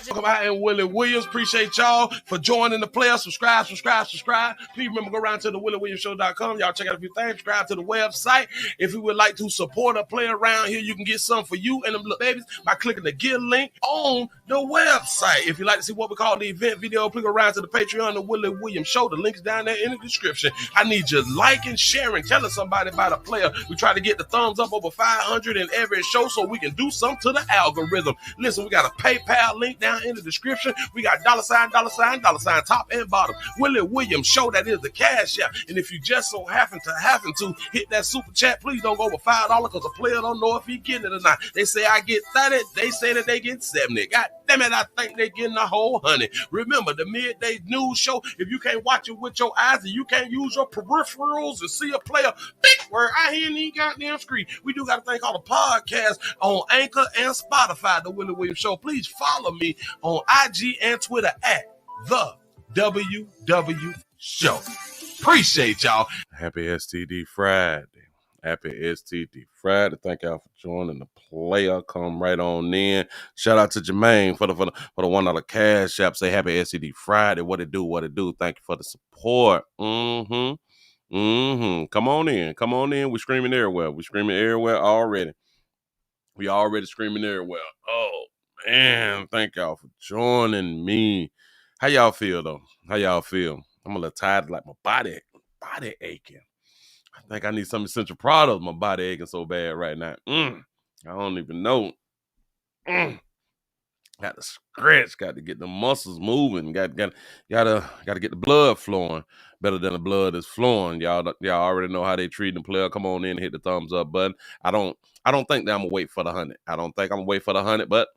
Come out and Willie Williams. Appreciate y'all for joining the player. Subscribe. Please remember, go around to the WillieWilliamsShow.com. Y'all check out a few things. Subscribe to the website. If you would like to support a player around here, you can get some for you and them little babies by clicking the Get link on the website. If you'd like to see what we call the event video, please go around to the Patreon, the Willie Williams Show. The link's down there in the description. I need you liking, sharing, telling somebody about a player. We try to get the thumbs up over 500 in every show so we can do something to the algorithm. Listen, we got a PayPal link down in the description. We got $, top and bottom. Willie Williams Show, that is the cash app. And if you just so happen to hit that super chat, please don't go over $5 because a player don't know if he getting it or not. They say I get 30, they say that they get 70. God damn it, I think they getting a whole 100. Remember, the midday news show, if you can't watch it with your eyes and you can't use your peripherals and see a player, big word, I hear any goddamn screen. We do got a thing called a podcast on Anchor and Spotify, the Willie Williams Show. Please follow me on IG and Twitter at the WW Show. Appreciate y'all. Happy STD Friday. Happy STD Friday. Thank y'all for joining the player. Come right on in. Shout out to Jermaine for the $1 cash app. Say happy STD Friday. What it do? Thank you for the support. Come on in. We're screaming everywhere. Already. We already screaming everywhere. Oh man, thank y'all for joining me. How y'all feel though? I'm a little tired, like my body aching. I think I need some essential products. My body aching so bad right now. I don't even know. Got to stretch. Got to get the muscles moving. Got to get the blood flowing better than the blood is flowing. Y'all already know how they treat the player. Come on in and hit the thumbs up button. I don't think that I'm gonna wait for the 100. I don't think I'm gonna wait for the 100, but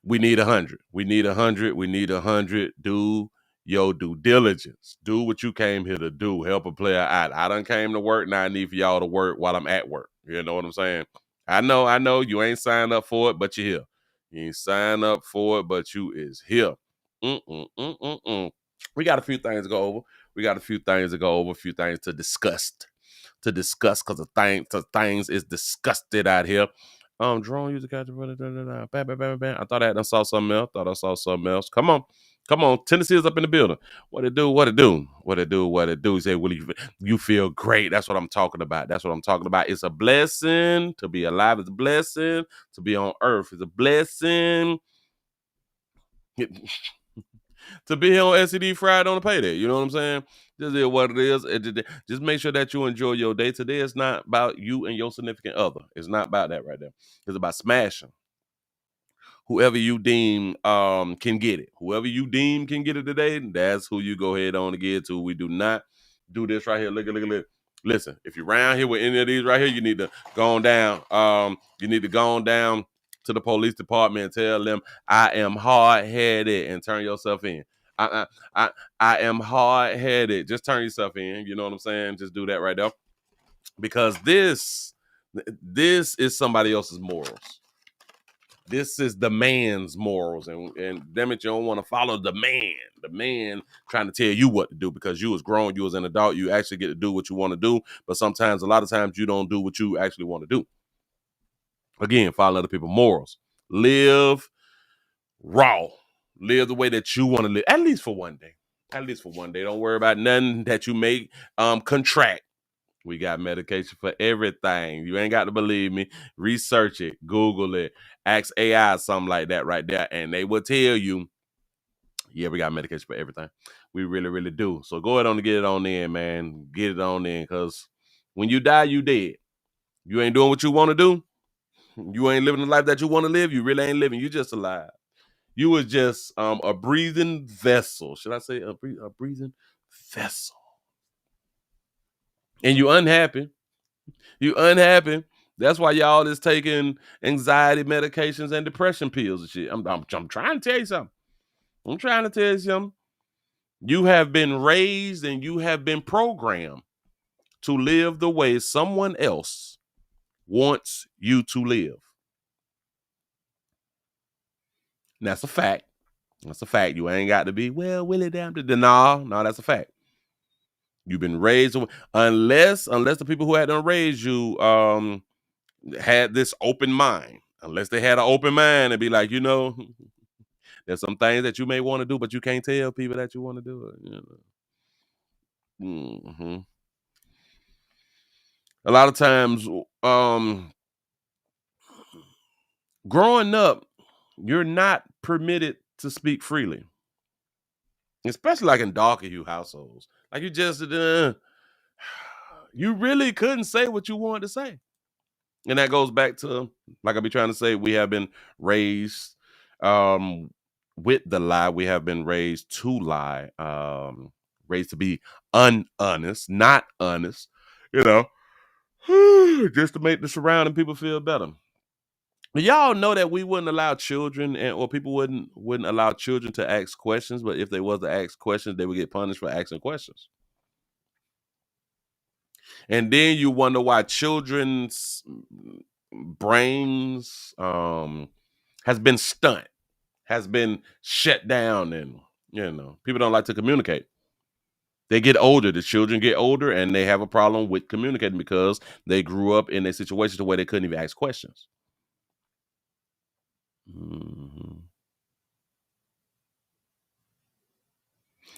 we need 100. We need 100. Do your due diligence. Do what you came here to do. Help a player out. I done came to work. Now I need for y'all to work while I'm at work. You know what I'm saying? I know you ain't signed up for it, but you're here. You ain't signed up for it, but you is here. We got a few things to go over. A few things to discuss. Because the things is disgusted out here. Drone user catch. I thought I saw something else. Come on. Tennessee is up in the building. What it do? He said, Willie, you feel great. That's what I'm talking about. It's a blessing to be alive. It's a blessing to be on earth. It's a blessing to be here on STD Friday on the payday. You know what I'm saying? This is what it is. Just make sure that you enjoy your day. Today is not about you and your significant other. It's not about that right there. It's about smashing. Whoever you deem can get it. Whoever you deem can get it today, that's who you go ahead on to get to. We do not do this right here. Look. Listen, if you're around here with any of these right here, you need to go on down. You need to go on down to the police department and tell them, I am hard-headed, and turn yourself in. I am hard-headed. Just turn yourself in. You know what I'm saying? Just do that right there. Because this is somebody else's morals. This is the man's morals. And damn it, you don't want to follow the man. The man trying to tell you what to do because you was grown, you was an adult, you actually get to do what you want to do. But a lot of times, you don't do what you actually want to do. Again, follow other people's morals. Live raw. Live the way that you want to live, at least for one day. Don't worry about nothing that you may contract. We got medication for everything. You ain't got to believe me. Research it. Google it. Ask AI something like that right there. And they will tell you, yeah, we got medication for everything. We really, really do. So go ahead on and get it on in, man. Get it on in. Because when you die, you dead. You ain't doing what you want to do. You ain't living the life that you want to live. You really ain't living. You just alive. You was just a breathing vessel. Should I say a breathing vessel? And you unhappy. That's why y'all is taking anxiety medications and depression pills and shit. I'm trying to tell you something. You have been raised and you have been programmed to live the way someone else wants you to live. And that's a fact. You ain't got to be, well, Willie, damn. No, that's a fact. You've been raised, unless the people who had to raise you had this open mind. Unless they had an open mind and be like, There's some things that you may want to do, but you can't tell people that you want to do it. A lot of times, growing up, you're not permitted to speak freely, especially like in darker hue households. Like you really couldn't say what you wanted to say. And that goes back to, like I be trying to say, we have been raised um, with the lie. We have been raised to lie, raised to be unhonest, not honest, you know, just to make the surrounding people feel better. But y'all know that we wouldn't allow children or people wouldn't allow children to ask questions, but if they was to ask questions, they would get punished for asking questions. And then you wonder why children's brains has been stunt, has been shut down, and people don't like to communicate. They get older, the children get older, and they have a problem with communicating because they grew up in a situation where they couldn't even ask questions. Mhm.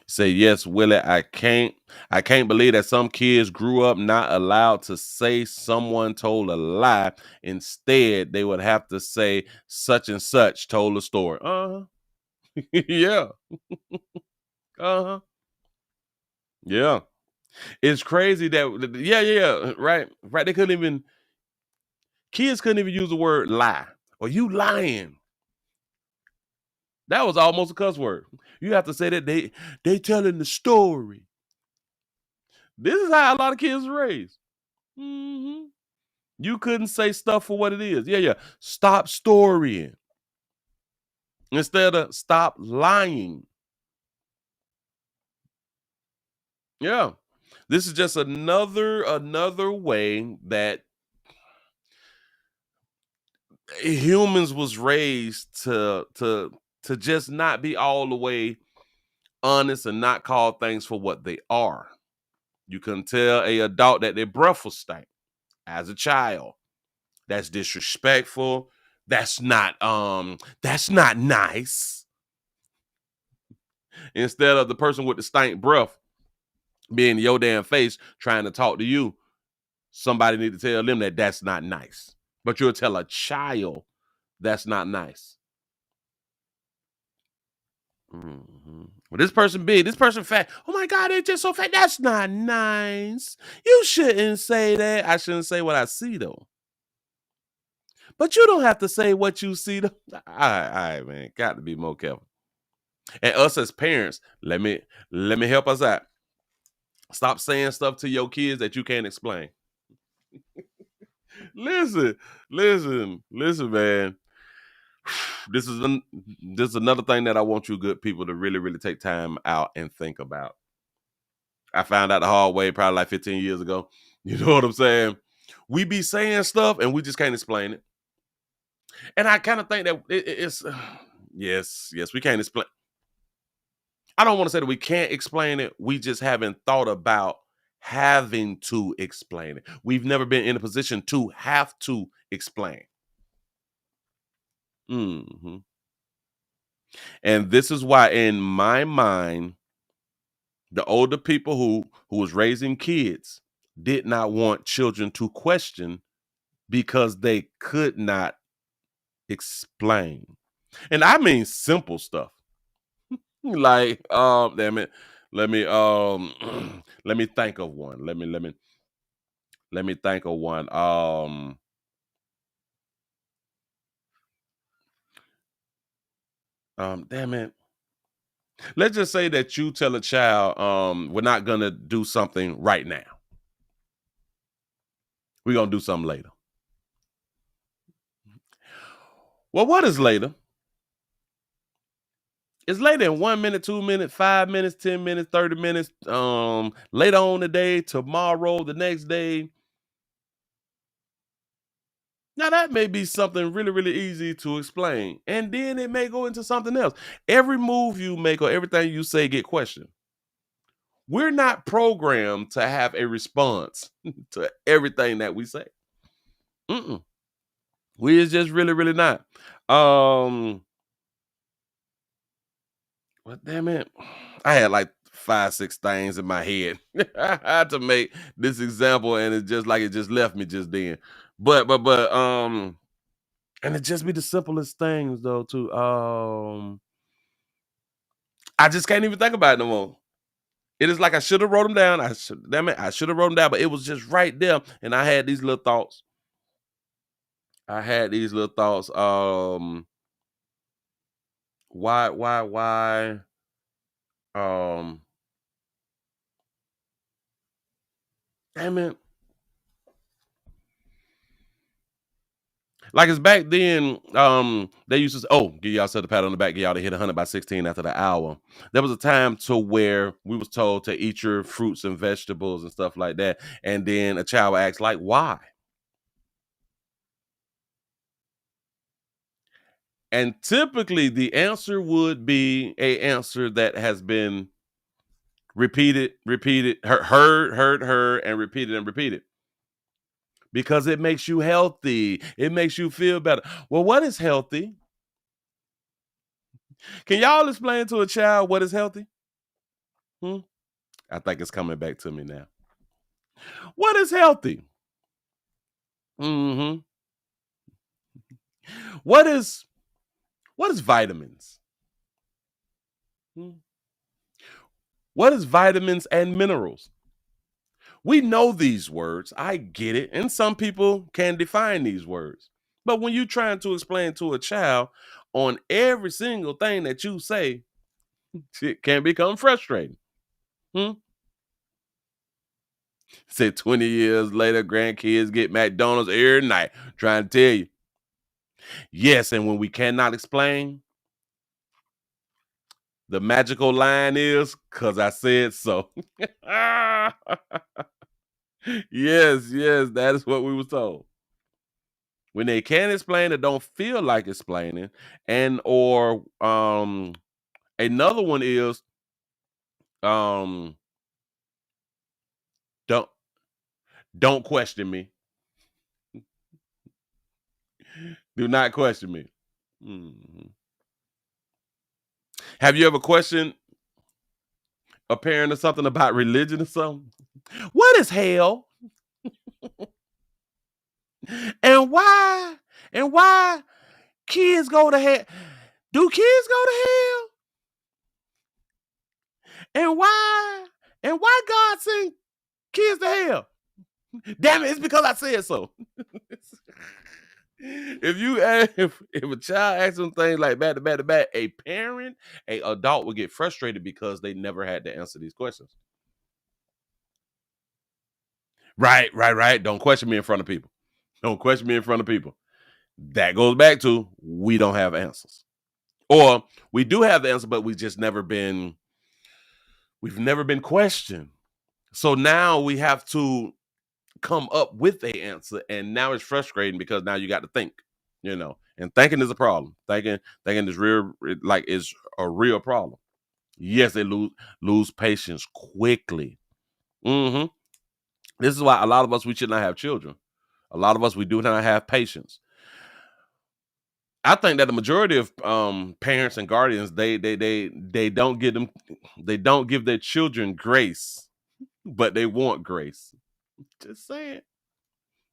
Say yes, Willie. I can't believe that some kids grew up not allowed to say someone told a lie. Instead, they would have to say such and such told a story. Uh-huh. Yeah. Uh-huh. Yeah. It's crazy that yeah, right. Right. Kids couldn't even use the word lie. Or you lying. That was almost a cuss word. You have to say that they telling the story. This is how a lot of kids are raised. Hmm. You couldn't say stuff for what it is. Yeah, yeah. Stop storying instead of stop lying. Yeah. This is just another way that humans was raised to just not be all the way honest and not call things for what they are. You can tell a adult that their breath was stank as a child. That's disrespectful. That's not nice. Instead of the person with the stank breath being in your damn face trying to talk to you, somebody need to tell them that that's not nice. But you'll tell a child that's not nice. Well, this person big, this person fat. Oh my God, they're just so fat. That's not nice. You shouldn't say that. I shouldn't say what I see though. But you don't have to say what you see though. All right, man. Got to be more careful. And us as parents, let me help us out. Stop saying stuff to your kids that you can't explain. listen, listen, man. This is another thing that I want you good people to really, really take time out and think about. I found out the hard way probably like 15 years ago. You know what I'm saying? We be saying stuff and we just can't explain it. And I kind of think that it's yes, we can't explain. I don't want to say that we can't explain it. We just haven't thought about having to explain it. We've never been in a position to have to explain. Hmm. And this is why, in my mind, the older people who was raising kids did not want children to question because they could not explain. And I mean simple stuff. Like, damn it. Let me let me think of one. Let me think of one. Damn it. Let's just say that you tell a child, we're not gonna do something right now. We're gonna do something later. Well, what is later? It's later in 1 minute, 2 minutes, 5 minutes, 10 minutes, 30 minutes, later on today, tomorrow, the next day. Now that may be something really, really easy to explain. And then it may go into something else. Every move you make or everything you say get questioned. We're not programmed to have a response to everything that we say. Mm-mm. We is just really, really not. Um, Well, damn it. I had like 5, 6 things in my head. I had to make this example, and it's just like it just left me just then. But and it just be the simplest things though, too. I just can't even think about it no more. It is like I should have wrote them down. I should have wrote them down, but it was just right there. And I had these little thoughts. Why? Um, damn it. Like it's back then, they used to say, oh, give y'all set a pat on the back, give y'all to hit 100 by 16 after the hour. There was a time to where we was told to eat your fruits and vegetables and stuff like that. And then a child would ask, like, why? And typically the answer would be a answer that has been repeated, heard, and repeated. Because it makes you healthy. It makes you feel better. Well, what is healthy? Can y'all explain to a child what is healthy? Hmm? I think it's coming back to me now. What is healthy? Hmm. What is vitamins? Hmm? What is vitamins and minerals? We know these words. I get it. And some people can define these words. But when you're trying to explain to a child on every single thing that you say, it can become frustrating. Hmm? Say 20 years later, grandkids get McDonald's every night. Trying to tell you. Yes, and when we cannot explain, the magical line is, because I said so. Yes, that is what we were told. When they can't explain it, don't feel like explaining, and or another one is um don't don't question me. Do not question me. Mhm. Have you ever questioned a parent or something about religion or something? What is hell? And why? And why kids go to hell? Do kids go to hell? And why? And why God sent kids to hell? Damn it, it's because I said so. If a child asks them things like back to back to back, a parent, a adult will get frustrated because they never had to answer these questions. Right. Don't question me in front of people. Don't question me in front of people. That goes back to we don't have answers. Or we do have the answer, but we've never been questioned. So now we have to come up with a answer, and now it's frustrating because now you got to think, and thinking is a problem. Thinking is real, like is a real problem. Yes, they lose patience quickly. Hmm. This is why a lot of us, we should not have children. A lot of us, we do not have patience. I think that the majority of parents and guardians, they don't give their children grace, but they want grace. Just saying.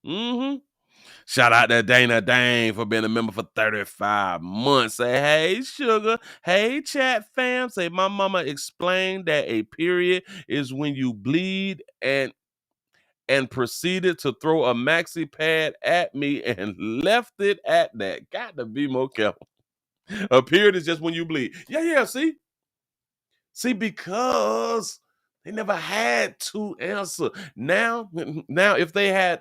Hmm. Shout out to Dana Dane for being a member for 35 months. Say, hey, sugar. Hey, chat fam. Say, my mama explained that a period is when you bleed and proceeded to throw a maxi pad at me and left it at that. Got to be more careful. A period is just when you bleed. Yeah, see? See, because they never had to answer. Now, if they had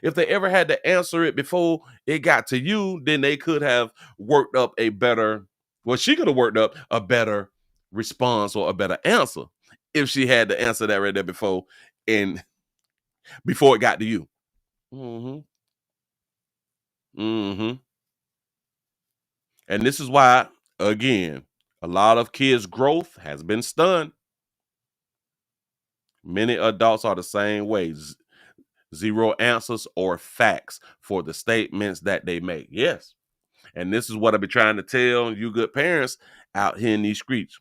if they ever had to answer it before it got to you, then they could have worked up a better. Well, she could have worked up a better response or a better answer if she had to answer that right there before it got to you. Hmm. Hmm. And this is why, again, a lot of kids' growth has been stunned. Many adults are the same way. Zero answers or facts for the statements that they make. Yes. And this is what I be trying to tell you good parents out here in these streets.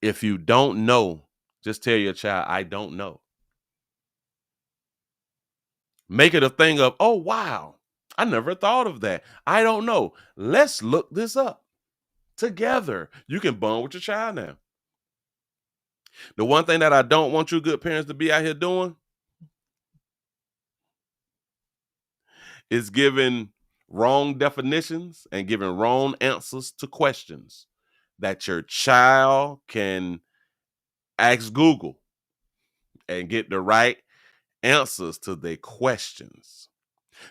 If you don't know, just tell your child, I don't know. Make it a thing of, oh, wow, I never thought of that. I don't know. Let's look this up together. You can bond with your child now. The one thing that I don't want you good parents to be out here doing is giving wrong definitions and giving wrong answers to questions that your child can ask Google and get the right answers to their questions.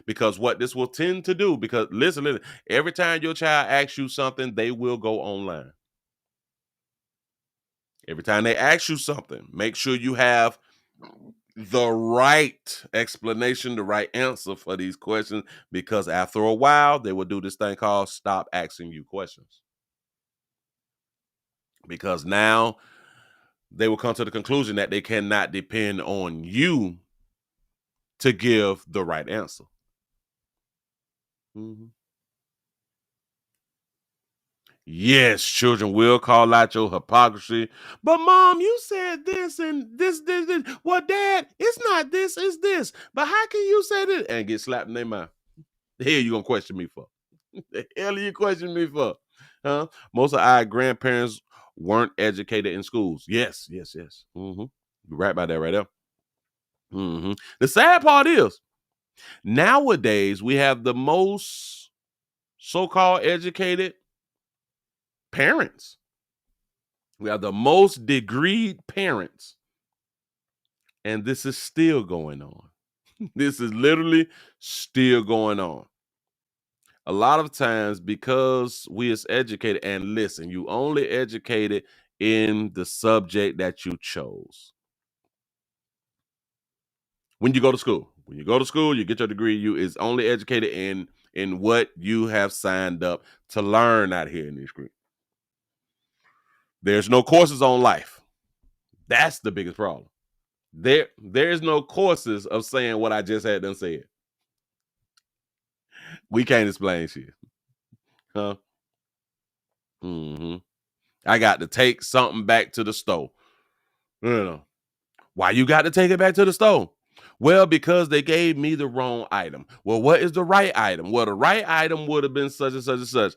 Because what this will tend to do, because listen, every time your child asks you something, they will go online. Every time they ask you something, make sure you have the right explanation, the right answer for these questions, because after a while, they will do this thing called stop asking you questions. Because now they will come to the conclusion that they cannot depend on you to give the right answer. Mm-hmm. Yes, children will call out your hypocrisy. But mom, you said this and this. Well, dad, it's not this, it's this. But how can you say this? And get slapped in their mouth. The hell you gonna question me for? The hell are you questioning me for? Huh? Most of our grandparents weren't educated in schools. Yes. Mm-hmm. You're right about that right there. Mm-hmm. The sad part is, nowadays we have the most so-called educated parents. We have the most degreed parents. And this is still going on. This is literally still going on. A lot of times, because we is educated, and listen, you only educated in the subject that you chose. When you go to school, you get your degree, you is only educated in what you have signed up to learn out here in this group. There's no courses on life. That's the biggest problem. There's no courses of saying what I just had them say. We can't explain shit. Huh? Mm-hmm. I got to take something back to the store. You know. Why you got to take it back to the store? Well, because they gave me the wrong item. Well, what is the right item? Well, the right item would have been such and such and such.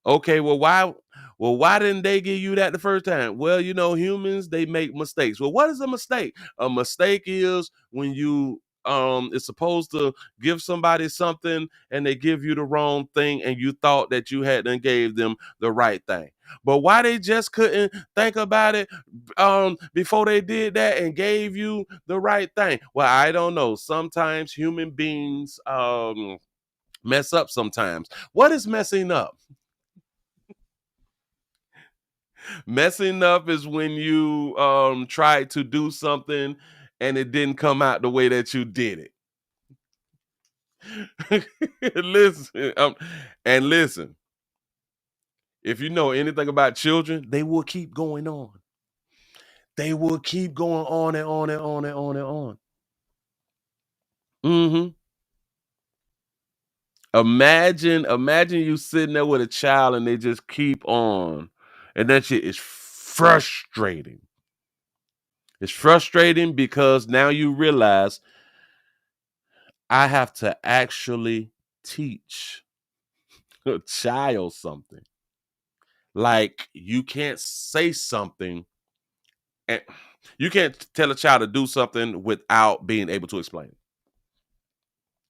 Okay, well, why didn't they give you that the first time? Well, humans, they make mistakes. Well, what is a mistake? A mistake is when you is supposed to give somebody something and they give you the wrong thing and you thought that you had and gave them the right thing. But why they just couldn't think about it before they did that and gave you the right thing? Well, I don't know. Sometimes human beings mess up sometimes. What is messing up? Messing up is when you tried to do something and it didn't come out the way that you did it. Listen, if you know anything about children, they will keep going on. They will keep going on and on and on and on and on. Mm-hmm. Imagine you sitting there with a child and they just keep on. And that shit is frustrating. It's frustrating because now you realize I have to actually teach a child something. Like, you can't say something and you can't tell a child to do something without being able to explain it.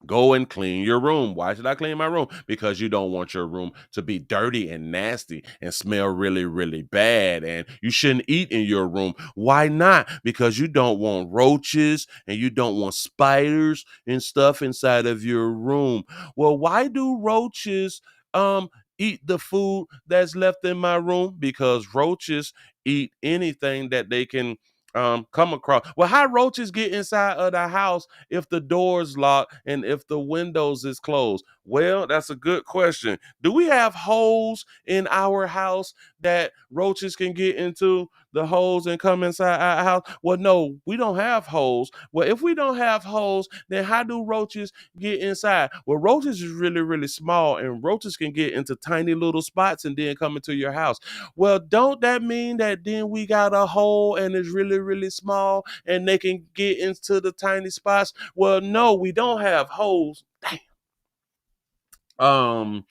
Go and clean your room. Why should I clean my room? Because you don't want your room to be dirty and nasty and smell really, really bad. And you shouldn't eat in your room. Why not? Because you don't want roaches and you don't want spiders and stuff inside of your room. Well, why do roaches eat the food that's left in my room? Because roaches eat anything that they can come across. Well, how roaches get inside of the house if the door's locked and if the windows is closed? Well, that's a good question. Do we have holes in our house that roaches can get into the holes and come inside our house? Well, no, we don't have holes. Well, if we don't have holes, then how do roaches get inside? Well, roaches is really, really small, and roaches can get into tiny little spots and then come into your house. Well, don't that mean that then we got a hole and it's really, really small and they can get into the tiny spots? Well, no, we don't have holes. um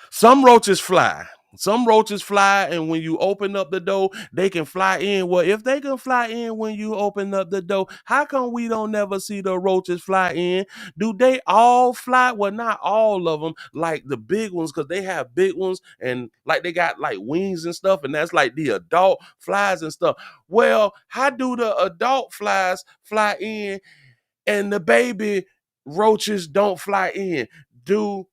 some roaches fly. Some roaches fly, and when you open up the door, they can fly in. Well, if they can fly in when you open up the door, how come we don't never see the roaches fly in? Do they all fly? Well, not all of them, like the big ones, because they have big ones and like they got like wings and stuff, and that's like the adult flies and stuff. Well, how do the adult flies fly in and the baby roaches don't fly in? Do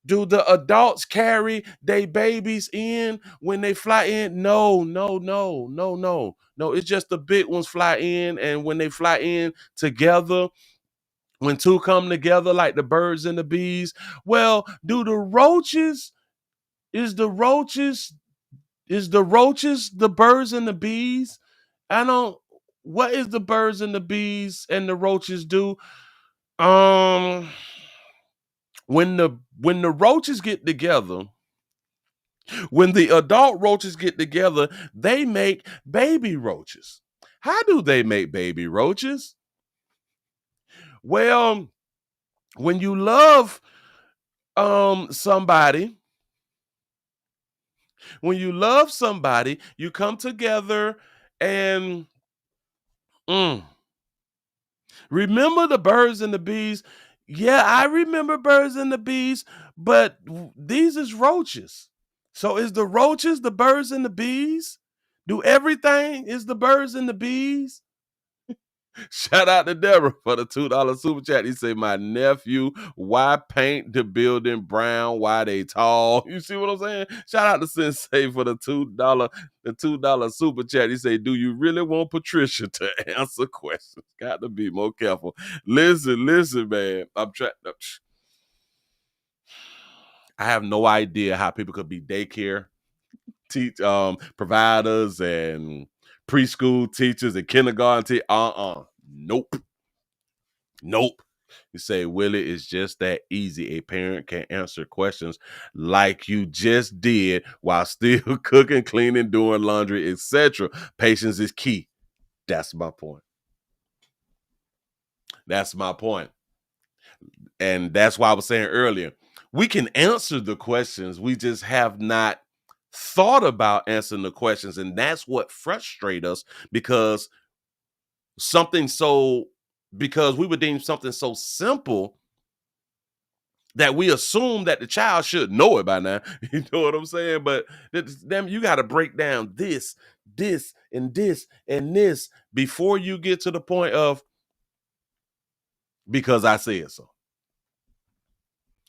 the adults carry their babies in when they fly in? No, no, no, no, no. No, it's just the big ones fly in, and when they fly in together, when two come together like the birds and the bees, well, do the roaches, is the roaches, is the roaches the birds and the bees? I don't, what is the birds and the bees and the roaches do? Um, when the roaches get together, when the adult roaches get together, they make baby roaches. How do they make baby roaches? Well, when you love somebody, when you love somebody, you come together and mm, remember the birds and the bees. Yeah, I remember birds and the bees, but these is roaches. So is the roaches the birds and the bees? Do everything is the birds and the bees? Shout out to Deborah for the $2 super chat. He said, "My nephew, why paint the building brown? Why they tall?" You see what I'm saying? Shout out to Sensei for the $2 super chat. He said, "Do you really want Patricia to answer questions? Got to be more careful." Listen, man. I'm trying. I have no idea how people could be daycare providers and preschool teachers and kindergarten teachers. Nope. You say, Willie, it's just that easy. A parent can answer questions like you just did while still cooking, cleaning, doing laundry, etc. Patience is key. That's my point. And that's why I was saying earlier, we can answer the questions. We just have not thought about answering the questions. And that's what frustrates us, because because we would deem something so simple that we assume that the child should know it by now. You know what I'm saying? But then you got to break down this, and this, and this before you get to the point of, because I said so.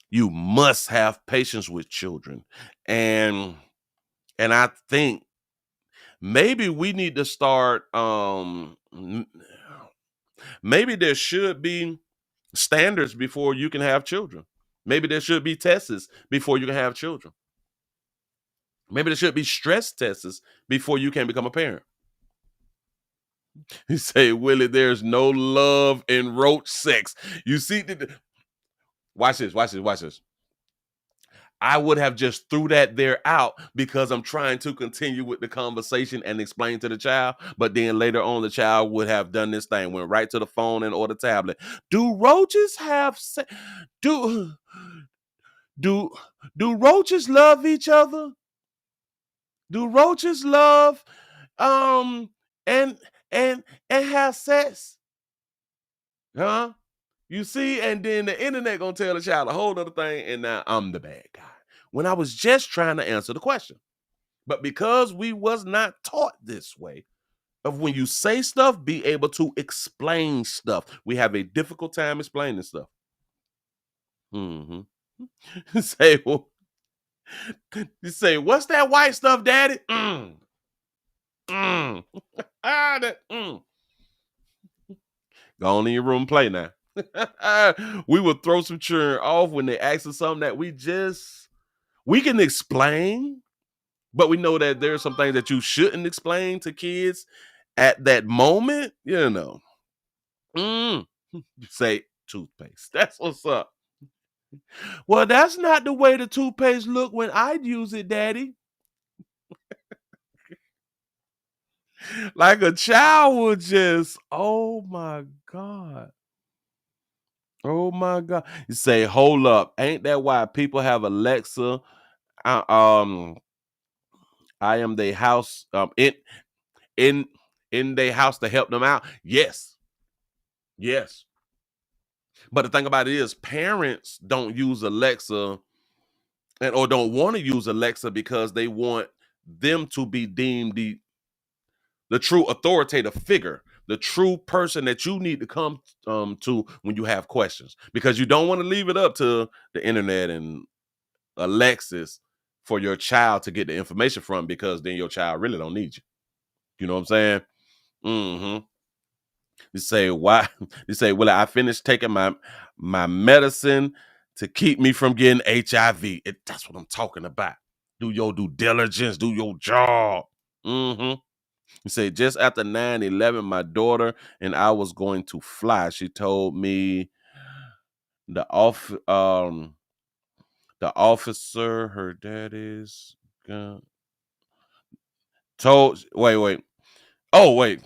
You must have patience with children. And I think maybe we need to start, maybe there should be standards before you can have children. Maybe there should be tests before you can have children. Maybe there should be stress tests before you can become a parent. You say, Willie, there's no love in roach sex. You see, watch this. I would have just threw that there out because I'm trying to continue with the conversation and explain to the child. But then later on, the child would have done this thing, went right to the phone and or the tablet. Do roaches have do roaches love each other? Do roaches love and have sex? Huh? You see, and then the internet gonna tell the child a whole other thing, and now I'm the bad guy. When I was just trying to answer the question. But because we was not taught this way, of when you say stuff, be able to explain stuff. We have a difficult time explaining stuff. Say, well, you say, what's that white stuff, Daddy? Go on in your room, play now. We will throw some children off when they ask us something that we can explain, but we know that there are some things that you shouldn't explain to kids at that moment, you know. Say toothpaste. That's what's up. Well, that's not the way the toothpaste look when I'd use it, Daddy. Like a child would just, oh my God. Oh my God. You say, hold up. Ain't that why people have Alexa? Uh, um, I am their house in their house to help them out. Yes. Yes. But the thing about it is parents don't use Alexa or don't want to use Alexa because they want them to be deemed the true authoritative figure, the true person that you need to come to when you have questions, because you don't want to leave it up to the internet and Alexis for your child to get the information from, because then your child really don't need you. You know what I'm saying? Mm-hmm. You say, why? You say, well, I finished taking my medicine to keep me from getting HIV. That's what I'm talking about. Do your due diligence, do your job. Mm-hmm. You say, just after 9/11, my daughter and I was going to fly. She told me the officer, her daddy's gun, wait. Oh, wait.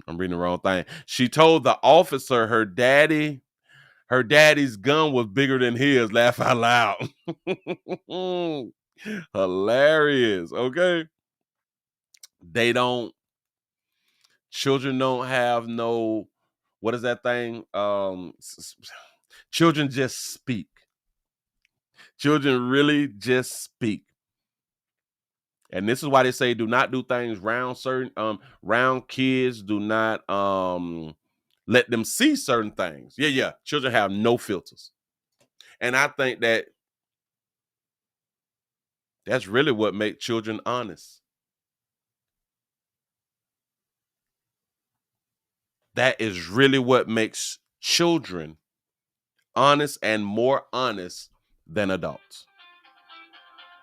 I'm reading the wrong thing. She told the officer her daddy's gun was bigger than his. Laugh out loud. Hilarious. Okay. Children don't have no, what is that thing? Children just speak. Children really just speak. And this is why they say do not do things round kids. Do not let them see certain things. Yeah. Children have no filters. And I think that's really what makes children honest. That is really what makes children honest, and more honest than adults.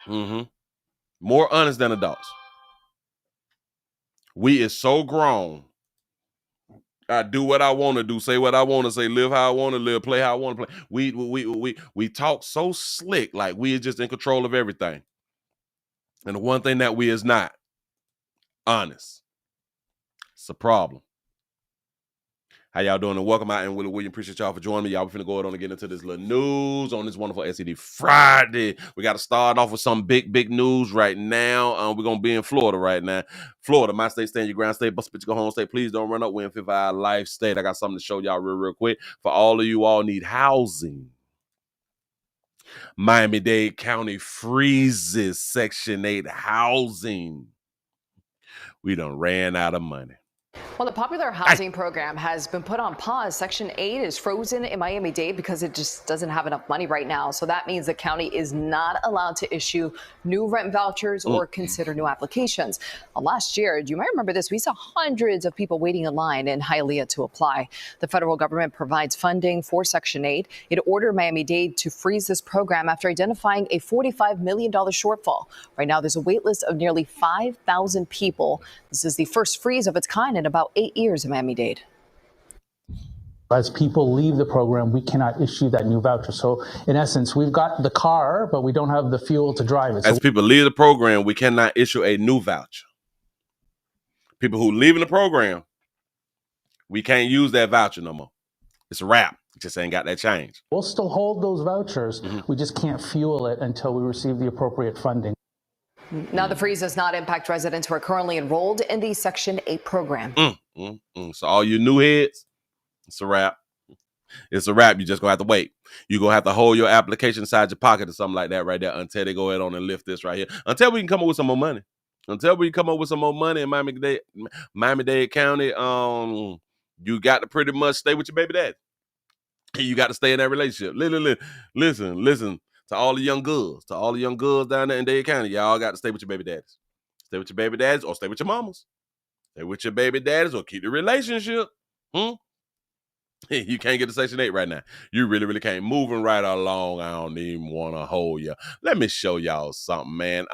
Mm-hmm. More honest than adults. We is so grown. I do what I want to do, say what I want to say, live how I want to live, play how I want to play. We talk so slick, like we is just in control of everything. And the one thing that we is not, honest. It's a problem. How y'all doing? And welcome out. And Willie William, appreciate y'all for joining me. Y'all finna go ahead on and get into this little news on this wonderful SED Friday. We got to start off with some big news right now. We're going to be in Florida right now. Florida, my state, stand your ground state, bust bitch, go home state. Please don't run up. We're in Fifth Eye Life State. I got something to show y'all real quick. For all of you all need housing. Miami-Dade County freezes Section 8 housing. We done ran out of money. Well, the popular housing program has been put on pause. Section 8 is frozen in Miami-Dade because it just doesn't have enough money right now. So that means the county is not allowed to issue new rent vouchers or consider new applications. Last year, you might remember this, we saw hundreds of people waiting in line in Hialeah to apply. The federal government provides funding for Section 8. It ordered Miami-Dade to freeze this program after identifying a $45 million shortfall. Right now, there's a wait list of nearly 5,000 people. This is the first freeze of its kind in about 8 years in Miami-Dade. As people leave the program, we cannot issue that new voucher. So in essence, we've got the car, but we don't have the fuel to drive it. As people leave the program, we cannot issue a new voucher. People who leave in the program, we can't use that voucher no more. It's a wrap. It just ain't got that change. We'll still hold those vouchers. We just can't fuel it until we receive the appropriate funding. Now, the freeze does not impact residents who are currently enrolled in the Section 8 program. So all you new heads, it's a wrap. It's a wrap. You just going to have to wait. You're going to have to hold your application inside your pocket or something like that right there until they go ahead on and lift this right here. Until we can come up with some more money. Until we come up with some more money in Miami-Dade County, you got to pretty much stay with your baby daddy. You got to stay in that relationship. Listen. To all the young girls, down there in Dade County, y'all got to stay with your baby daddies. Stay with your baby daddies or stay with your mamas. Stay with your baby daddies or keep the relationship. You can't get to Section 8 right now. You really, really can't. Moving right along, I don't even want to hold you. Let me show y'all something, man.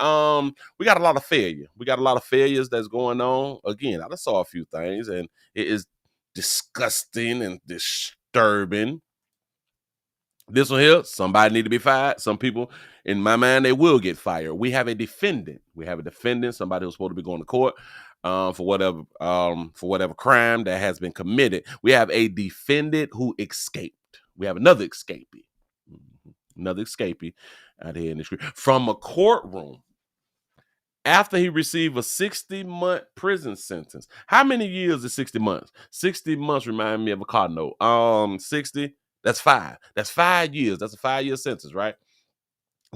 We got a lot of failure. We got a lot of failures that's going on. Again, I just saw a few things, and it is disgusting and disturbing. This one here, somebody need to be fired. Some people, in my mind, they will get fired. We have a defendant. Somebody who's supposed to be going to court for whatever crime that has been committed. We have a defendant who escaped. We have another escapee. Out here in the street from a courtroom after he received a 60-month prison sentence. How many years is 60 months? 60 months remind me of a car note. 60, that's 5. That's 5 years. That's a 5-year sentence, right?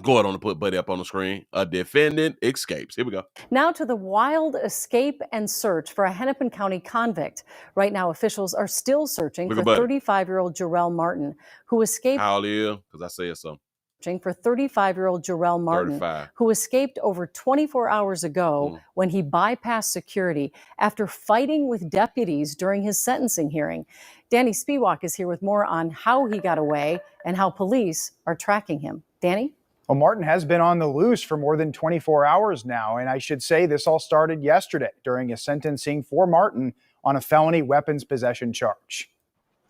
Go ahead on and put Buddy up on the screen. A defendant escapes. Here we go. Now to the wild escape and search for a Hennepin County convict. Right now, officials are still searching for 35-year-old Jarrell Martin, who escaped. How old are you? Because I said so. For 35-year-old Jarrell Martin, 35. who escaped over 24 hours ago when he bypassed security after fighting with deputies during his sentencing hearing. Danny Spiewak is here with more on how he got away and how police are tracking him. Danny? Well, Martin has been on the loose for more than 24 hours now, and I should say this all started yesterday during a sentencing for Martin on a felony weapons possession charge.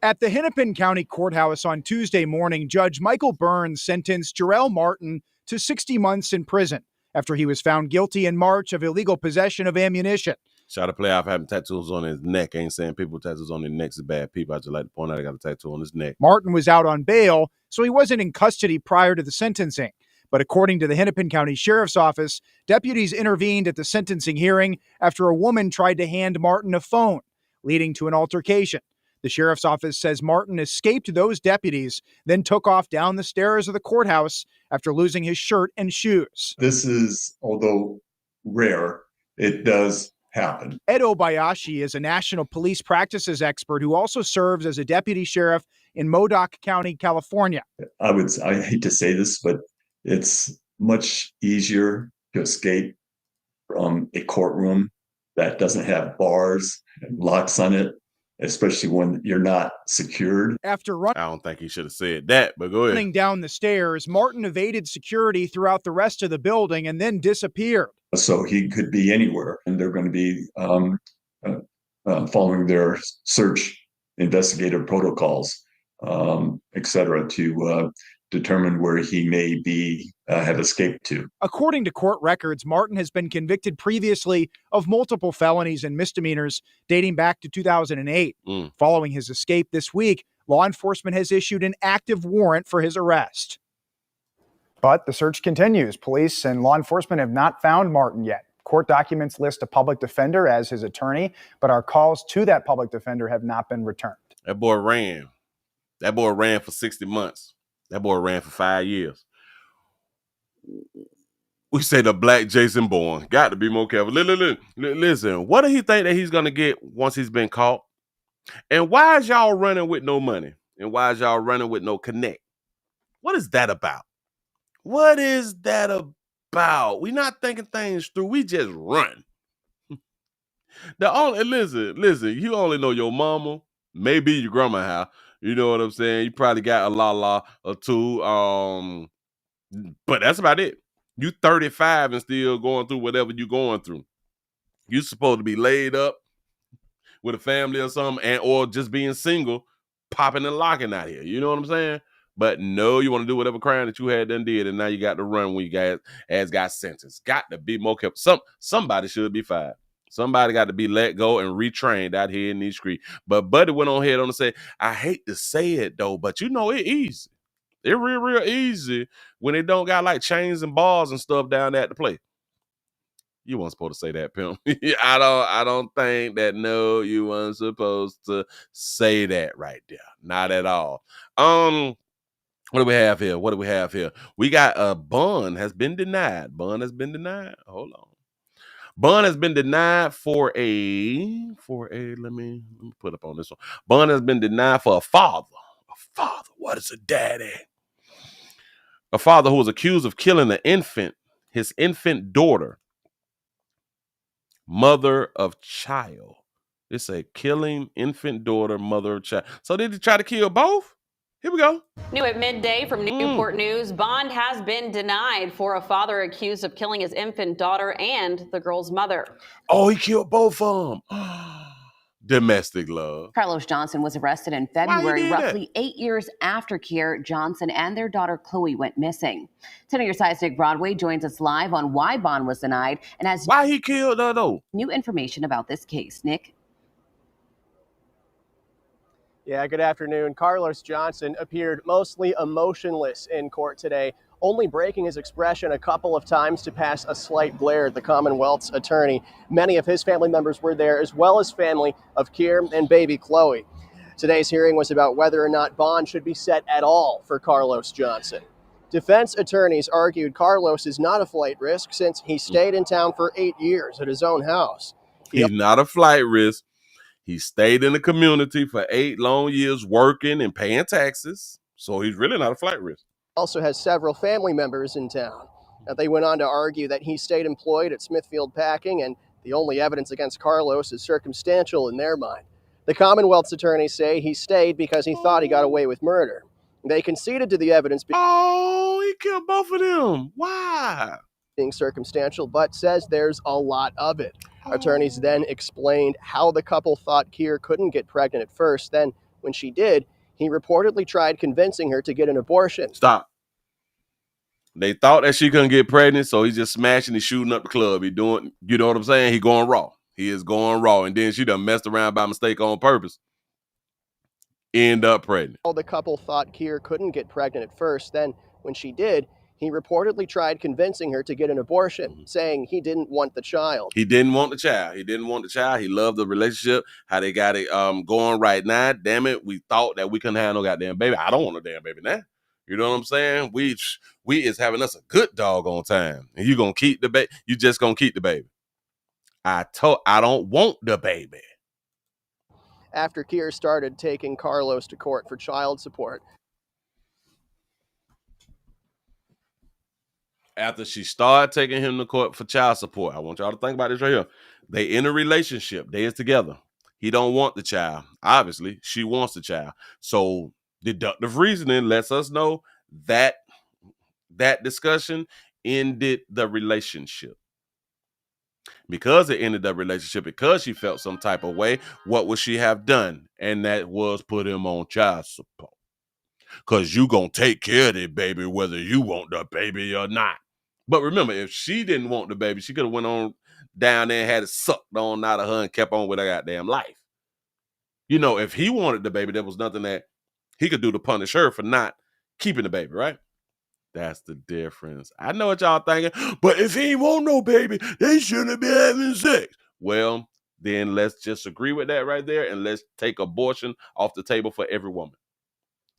At the Hennepin County Courthouse on Tuesday morning, Judge Michael Burns sentenced Jarrell Martin to 60 months in prison after he was found guilty in March of illegal possession of ammunition. Shout out to playoff having tattoos on his neck. I ain't saying people with tattoos on their necks is bad people. I just like to point out I got a tattoo on his neck. Martin was out on bail, so he wasn't in custody prior to the sentencing. But according to the Hennepin County Sheriff's Office, deputies intervened at the sentencing hearing after a woman tried to hand Martin a phone, leading to an altercation. The Sheriff's Office says Martin escaped those deputies, then took off down the stairs of the courthouse after losing his shirt and shoes. This is, although rare, it does happen. Ed Obayashi is a national police practices expert who also serves as a deputy sheriff in Modoc County, California. I hate to say this, but it's much easier to escape from a courtroom that doesn't have bars and locks on it, especially when you're not secured. After I don't think he should have said that, but go ahead. Running down the stairs, Martin evaded security throughout the rest of the building and then disappeared. So he could be anywhere, and they're going to be following their search investigative protocols, et cetera, to determine where he may be have escaped to. According to court records, Martin has been convicted previously of multiple felonies and misdemeanors dating back to 2008. Following his escape this week, law enforcement has issued an active warrant for his arrest. But the search continues. Police and law enforcement have not found Martin yet. Court documents list a public defender as his attorney, but our calls to that public defender have not been returned. That boy ran. That boy ran for 60 months. That boy ran for 5 years. We say the black Jason Bourne. Got to be more careful. Listen, what do he think that he's going to get once he's been caught? And why is y'all running with no money? And why is y'all running with no connect? What is that about? What is that about? We not thinking things through. We just run. Listen, you only know your mama, maybe your grandma how. You know what I'm saying? You probably got a la or two. But that's about it. You 35 and still going through whatever you're going through. You supposed to be laid up with a family or something, or just being single, popping and locking out here. You know what I'm saying? But no, you want to do whatever crime that you had done did, and now you got to run when you got sentenced. Got to be more careful. Somebody should be fired. Somebody got to be let go and retrained out here in these streets. But Buddy went on ahead to say, I hate to say it though, but you know it easy. It real easy when they don't got like chains and bars and stuff down there at the play. You weren't supposed to say that, pimp. I don't think that. No, you weren't supposed to say that right there. Not at all. What do we have here? We got a bond has been denied. Hold on. Bond has been denied for a let me put up on this one. Bond has been denied for a father. What is a daddy? A father who was accused of killing his infant daughter, mother of child. It's a killing infant daughter, mother, of child. So did he try to kill both? Here we go. New at midday from Newport News, bond has been denied for a father accused of killing his infant daughter and the girl's mother. Oh, he killed both of them. Domestic love. Carlos Johnson was arrested in February, roughly 8 years after Kier Johnson and their daughter Chloe went missing. 10 on your side, Nick Broadway joins us live on why bond was denied and has why he killed her though. New information about this case. Nick. Yeah, good afternoon. Carlos Johnson appeared mostly emotionless in court today, only breaking his expression a couple of times to pass a slight glare at the Commonwealth's attorney. Many of his family members were there, as well as family of Kier and baby Chloe. Today's hearing was about whether or not bond should be set at all for Carlos Johnson. Defense attorneys argued Carlos is not a flight risk since he stayed in town for 8 years at his own house. He's not a flight risk. He stayed in the community for 8 long years working and paying taxes. So he's really not a flight risk. Also has several family members in town. Now, they went on to argue that he stayed employed at Smithfield Packing and the only evidence against Carlos is circumstantial in their mind. The Commonwealth's attorneys say he stayed because he thought he got away with murder. They conceded to the evidence he killed both of them. Why? Being circumstantial, but says there's a lot of it. Attorneys then explained how the couple thought Kier couldn't get pregnant at first. Then, when she did, he reportedly tried convincing her to get an abortion. Stop. They thought that she couldn't get pregnant, so he's just smashing and shooting up the club. He doing, you know what I'm saying? He going raw. He is going raw. And then she done messed around by mistake on purpose. End up pregnant. The couple thought Kier couldn't get pregnant at first. Then, when she did, he reportedly tried convincing her to get an abortion, saying he didn't want the child. He didn't want the child. He didn't want the child. He loved the relationship, how they got it going right now. Damn it, we thought that we couldn't have no goddamn baby. I don't want a damn baby now. You know what I'm saying? We is having us a good doggone time. And you gonna keep the baby. You just gonna keep the baby. I don't want the baby. After Kier started taking Carlos to court for child support. After she started taking him to court for child support, I want y'all to think about this right here. They in a relationship. They is together. He don't want the child. Obviously, she wants the child. So deductive reasoning lets us know that that discussion ended the relationship. Because it ended the relationship, because she felt some type of way, what would she have done? And that was put him on child support. Because you going to take care of the baby whether you want the baby or not. But remember, if she didn't want the baby, she could have went on down there and had it sucked on out of her and kept on with her goddamn life. You know, if he wanted the baby, there was nothing that he could do to punish her for not keeping the baby, right? That's the difference. I know what y'all thinking, but if he ain't want no baby, they shouldn't be having sex. Well, then let's just agree with that right there and let's take abortion off the table for every woman.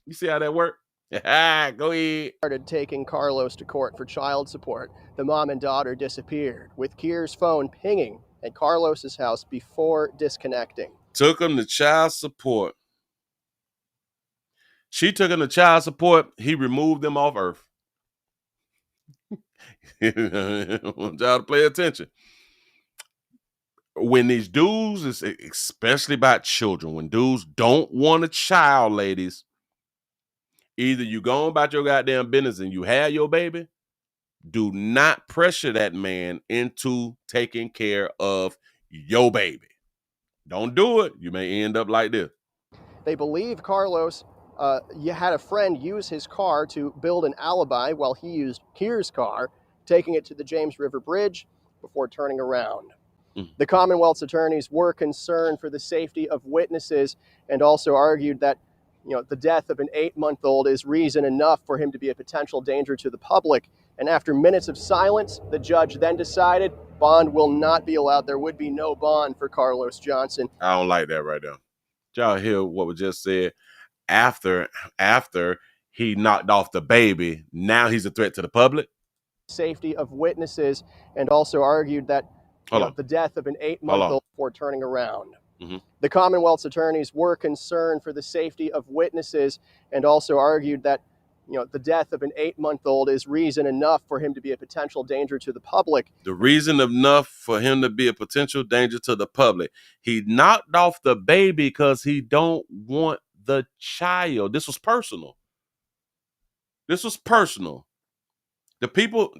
You see how that worked? Go ahead. Started taking Carlos to court for child support. The mom and daughter disappeared, with Kier's phone pinging at Carlos's house before disconnecting. Took him to child support. She took him to child support. He removed them off earth. I want y'all to pay attention. When these dudes, is especially about children, when dudes don't want a child, ladies, either you go about your goddamn business and you have your baby, do not pressure that man into taking care of your baby. Don't do it. You may end up like this. They believe Carlos had a friend use his car to build an alibi while he used Kier's car, taking it to the James River Bridge before turning around. The Commonwealth's attorneys were concerned for the safety of witnesses and also argued that the death of an 8-month-old is reason enough for him to be a potential danger to the public. And after minutes of silence, the judge then decided bond will not be allowed. There would be no bond for Carlos Johnson. I don't like that right now. Y'all hear what was just said? After he knocked off the baby, now he's a threat to the public. Safety of witnesses, and also argued that the death of an 8-month-old before turning around. The Commonwealth's attorneys were concerned for the safety of witnesses and also argued that The death of an 8-month-old is reason enough for him to be a potential danger to the public. The reason enough for him to be a potential danger to the public. He knocked off the baby because he don't want the child. This was personal. This was personal. The people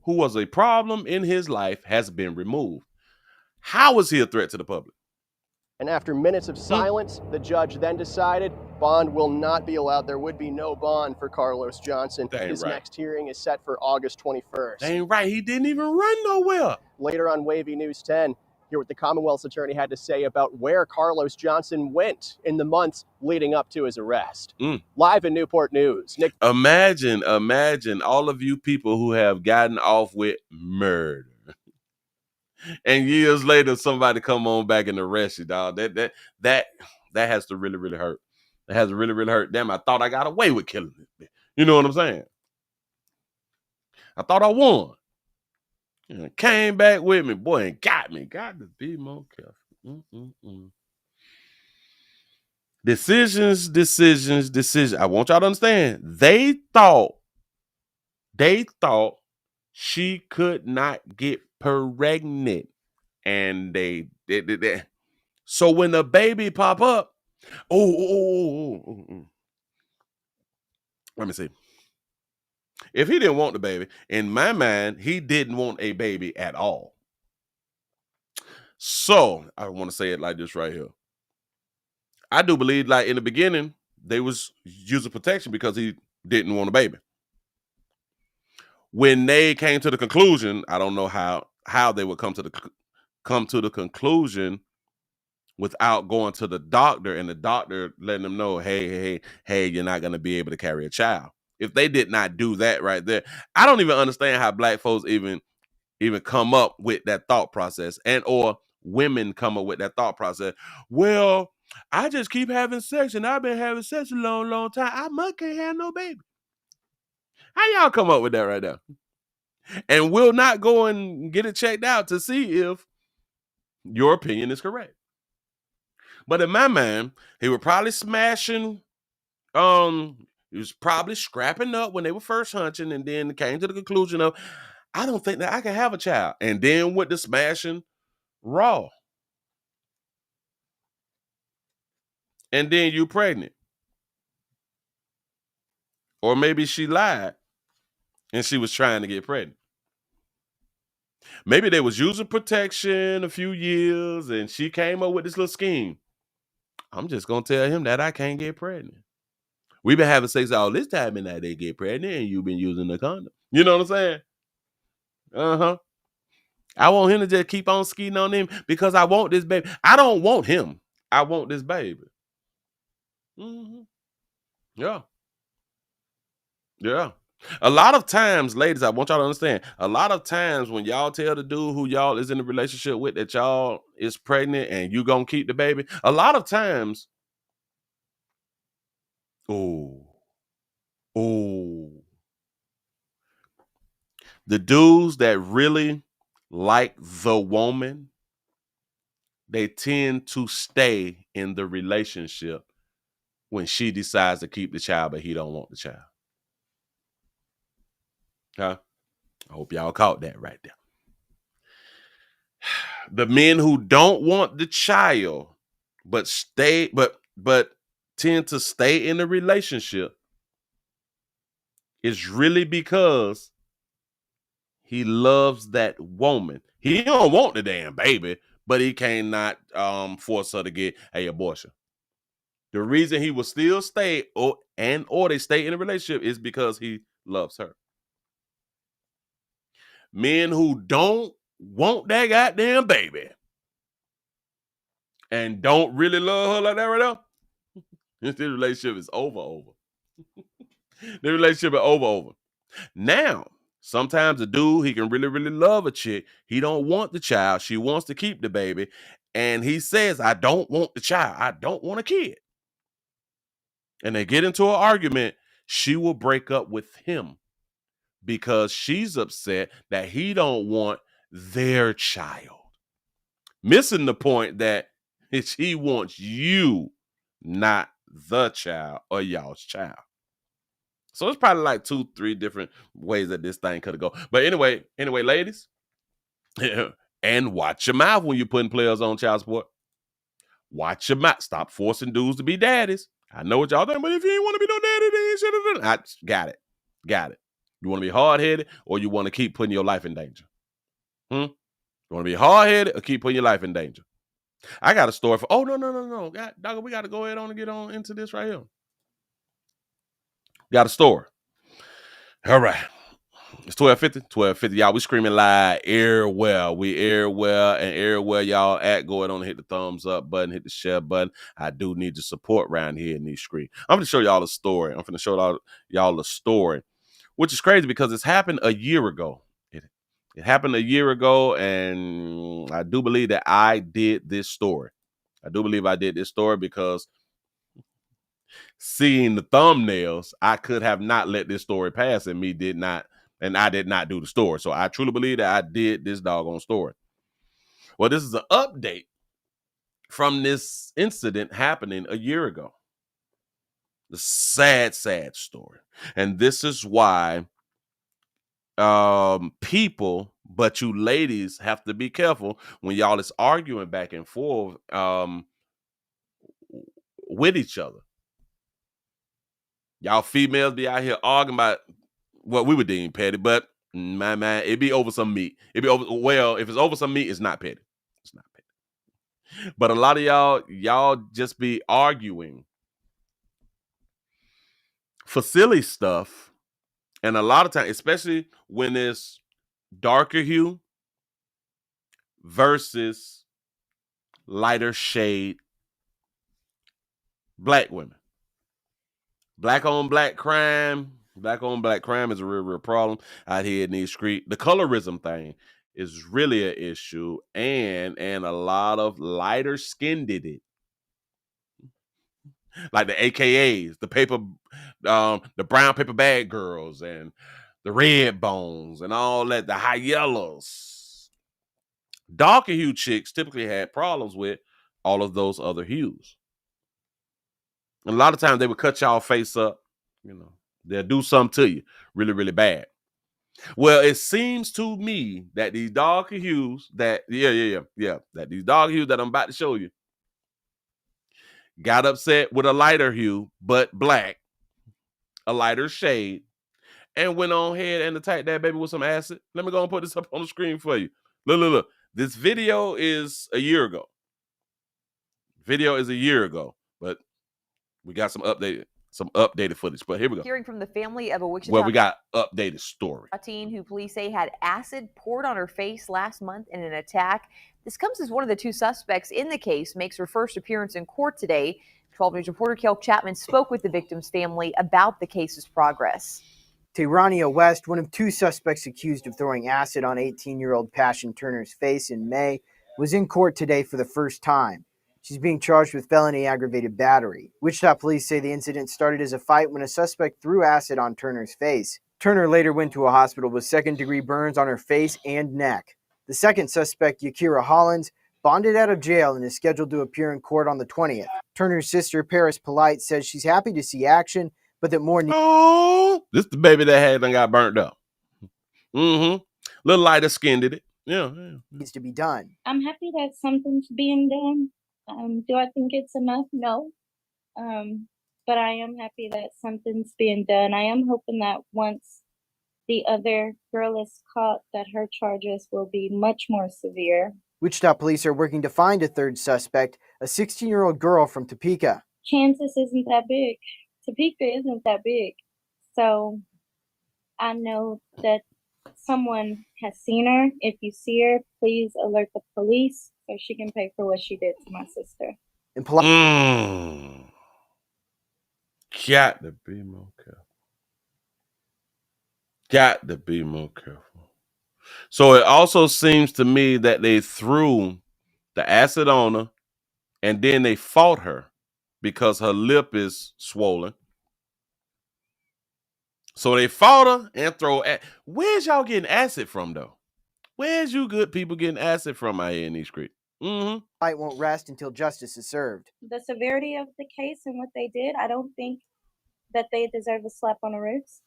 who was a problem in his life has been removed. How is he a threat to the public? And after minutes of silence, the judge then decided bond will not be allowed. There would be no bond for Carlos Johnson. His next hearing is set for August 21st. That ain't right. He didn't even run nowhere. Later on Wavy News 10, hear what the Commonwealth's attorney had to say about where Carlos Johnson went in the months leading up to his arrest. Live in Newport News. Nick. Imagine all of you people who have gotten off with murder. And years later, somebody come on back and arrest you, dog. That has to really, really hurt. That has to really, really hurt. Damn, I thought I got away with killing this bitch. You know what I'm saying? I thought I won. Came back with me, boy, and got me. Got to be more careful. Decisions. I want y'all to understand. They thought she could not get pregnant, and they. So when the baby pop up, let me see. If he didn't want the baby, in my mind, he didn't want a baby at all. So I want to say it like this right here. I do believe, like in the beginning, they was using protection because he didn't want a baby. When they came to the conclusion, I don't know how they would come to the conclusion without going to the doctor and the doctor letting them know, hey, you're not going to be able to carry a child. If they did not do that right there, I don't even understand how black folks even come up with that thought process, and or women come up with that thought process. Well, I just keep having sex, and I've been having sex a long, long time. I can't have no baby. How y'all come up with that right now? And will not go and get it checked out to see if your opinion is correct. But in my mind, he was probably smashing, he was probably scrapping up when they were first hunching, and then came to the conclusion of, I don't think that I can have a child. And then with the smashing raw. And then you pregnant. Or maybe she lied and she was trying to get pregnant. Maybe they was using protection a few years and she came up with this little scheme. I'm just going to tell him that I can't get pregnant. We've been having sex all this time and now they get pregnant and you've been using the condom. You know what I'm saying? I want him to just keep on skeeting on him because I want this baby. I don't want him. I want this baby. Yeah. A lot of times, ladies, I want y'all to understand, a lot of times when y'all tell the dude who y'all is in a relationship with that y'all is pregnant and you gonna keep the baby, a lot of times, the dudes that really like the woman, they tend to stay in the relationship when she decides to keep the child, but he don't want the child. Huh? I hope y'all caught that right there. The men who don't want the child, but tend to stay in the relationship is really because he loves that woman. He don't want the damn baby, but he cannot force her to get an abortion. The reason he will still stay or they stay in a relationship is because he loves her. Men who don't want that goddamn baby and don't really love her like that right now, this relationship is over. The relationship is over. Now, sometimes a dude, he can really, really love a chick. He don't want the child. She wants to keep the baby. And he says, I don't want the child. I don't want a kid. And they get into an argument. She will break up with him because she's upset that he don't want their child. Missing the point that he wants you, not the child or y'all's child. So it's probably like 2-3 different ways that this thing could have gone. But anyway, ladies, and watch your mouth when you're putting players on child support. Watch your mouth. Stop forcing dudes to be daddies. I know what y'all think, but if you ain't want to be no daddy, then you should have done it. I got it. Got it. You want to be hard-headed, or you want to keep putting your life in danger? You want to be hard-headed or keep putting your life in danger? I got a story for. Oh, no. Dog, we got to go ahead on and get on into this right here. Got a story. All right. It's 12:50. Y'all, we screaming live everywhere. We everywhere, and everywhere y'all at, go ahead on and hit the thumbs up button, hit the share button. I do need your support around here in these streets. I'm going to show y'all a story. I'm going to show y'all a story, which is crazy because it's happened a year ago. It happened a year ago, and I do believe that I did this story. I do believe I did this story because seeing the thumbnails, I could have not let this story pass, and I did not do the story. So I truly believe that I did this doggone story. Well, this is an update from this incident happening a year ago. The sad story. And this is why people, but you ladies, have to be careful when y'all is arguing back and forth with each other. Y'all females be out here arguing about what we would deem petty, but man, it be over some meat. If it's over some meat, it's not petty. It's not petty. But a lot of y'all just be arguing for silly stuff. And a lot of times, especially when it's darker hue versus lighter shade black women. Black on black crime is a real problem out here in these streets. The colorism thing is really an issue, and a lot of lighter skinned did it. Like the AKAs, the brown paper bag girls, and the red bones, and all that, the high yellows. Darker hue chicks typically had problems with all of those other hues. And a lot of times they would cut y'all face up, they'll do something to you really, really bad. Well, it seems to me that these darker hues that these dark hues that I'm about to show you got upset with a lighter hue, but black, a lighter shade, and went on ahead and attacked that baby with some acid. Let me go and put this up on the screen for you. Look. This video is a year ago. But we got some updated footage. But here we go. Hearing from the family of a Wichita. Well, we got updated story. A teen who police say had acid poured on her face last month in an attack. This comes as one of the two suspects in the case makes her first appearance in court today. 12 News reporter Kel Chapman spoke with the victim's family about the case's progress. Tehrania West, one of two suspects accused of throwing acid on 18-year-old Passion Turner's face in May, was in court today for the first time. She's being charged with felony aggravated battery. Wichita police say the incident started as a fight when a suspect threw acid on Turner's face. Turner later went to a hospital with second-degree burns on her face and neck. The second suspect, Yakira Hollins, bonded out of jail and is scheduled to appear in court on the 20th. Turner's sister, Paris Polite, says she's happy to see action, but that more... This the baby that got burnt up. Little lighter skinned it. Yeah. Needs to be done. I'm happy that something's being done. Do I think it's enough? No. But I am happy that something's being done. I am hoping that once the other girl is caught, that her charges will be much more severe. Wichita police are working to find a third suspect, a 16-year-old girl from Topeka. Kansas isn't that big. Topeka isn't that big. So I know that someone has seen her. If you see her, please alert the police so she can pay for what she did to my sister. Got to be more careful. Got to be more careful. So it also seems to me that they threw the acid on her and then they fought her because her lip is swollen. So they fought her and throw acid. Where's y'all getting acid from, though? Where's you good people getting acid from out here in these streets? Fight won't rest until justice is served. The severity of the case and what they did, I don't think that they deserve a slap on the wrist.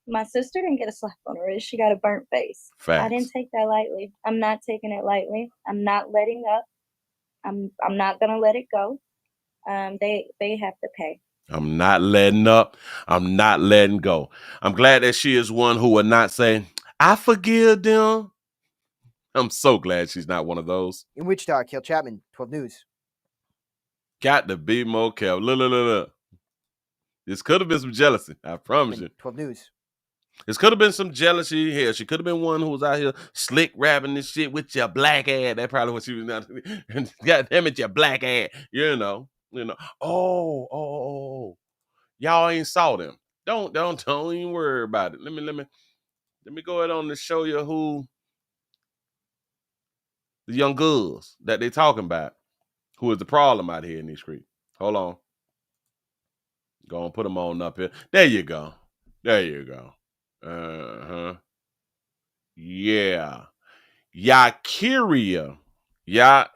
My sister didn't get a slap on the wrist. She got a burnt face. Facts. I didn't take that lightly. I'm not taking it lightly. I'm not letting up. I'm not gonna let it go. They have to pay. I'm not letting up. I'm not letting go. I'm glad that she is one who will not say, I forgive them. I'm so glad she's not one of those. In Wichita, Kel Chapman, 12 News. Got to be more careful. Look. This could have been some jealousy. I promise you. 12 News. This could have been some jealousy here. She could have been one who was out here slick rapping this shit with your black ass. That's probably what she was not. God damn it, your black ass. You know. Oh. Y'all ain't saw them. Don't even worry about it. Let me go ahead on to show you who the young girls that they talking about, who is the problem out here in these streets. Hold on. Go and put them on up here. There you go. Yeah. Yakiria.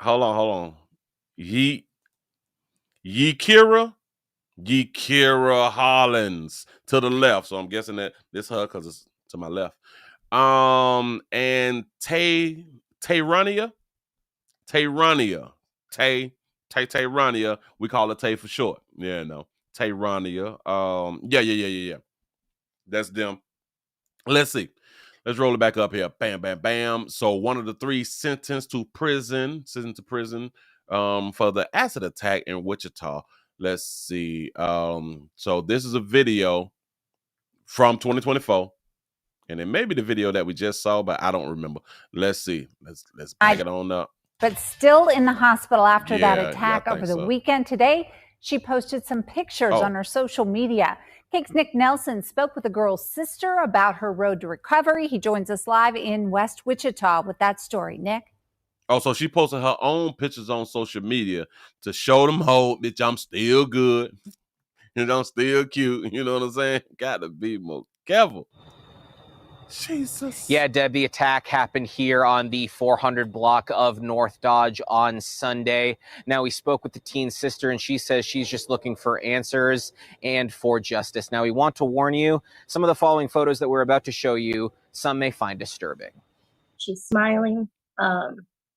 Hold on. Yakira Hollins to the left. So I'm guessing that this her because it's to my left. And Tayrania. Tayrania. We call it Tay for short. Yeah, no. Tayrania. Yeah. That's them. Let's see. Let's roll it back up here. Bam, bam, bam. So one of the three sentenced to prison for the acid attack in Wichita. Let's see. So this is a video from 2024. And it may be the video that we just saw, but I don't remember. Let's see. Let's back it on up. But still in the hospital after that attack over the weekend. Today, she posted some pictures on her social media. KAKE's Nick Nelson spoke with the girl's sister about her road to recovery. He joins us live in West Wichita with that story. Nick? Oh, so she posted her own pictures on social media to show them hope, bitch, I'm still good. And I'm still cute. You know what I'm saying? Gotta be more careful. Jesus. Yeah, Deb, the attack happened here on the 400 block of North Dodge on Sunday. Now, we spoke with the teen's sister, and she says she's just looking for answers and for justice. Now, we want to warn you, some of the following photos that we're about to show you, some may find disturbing. She's smiling.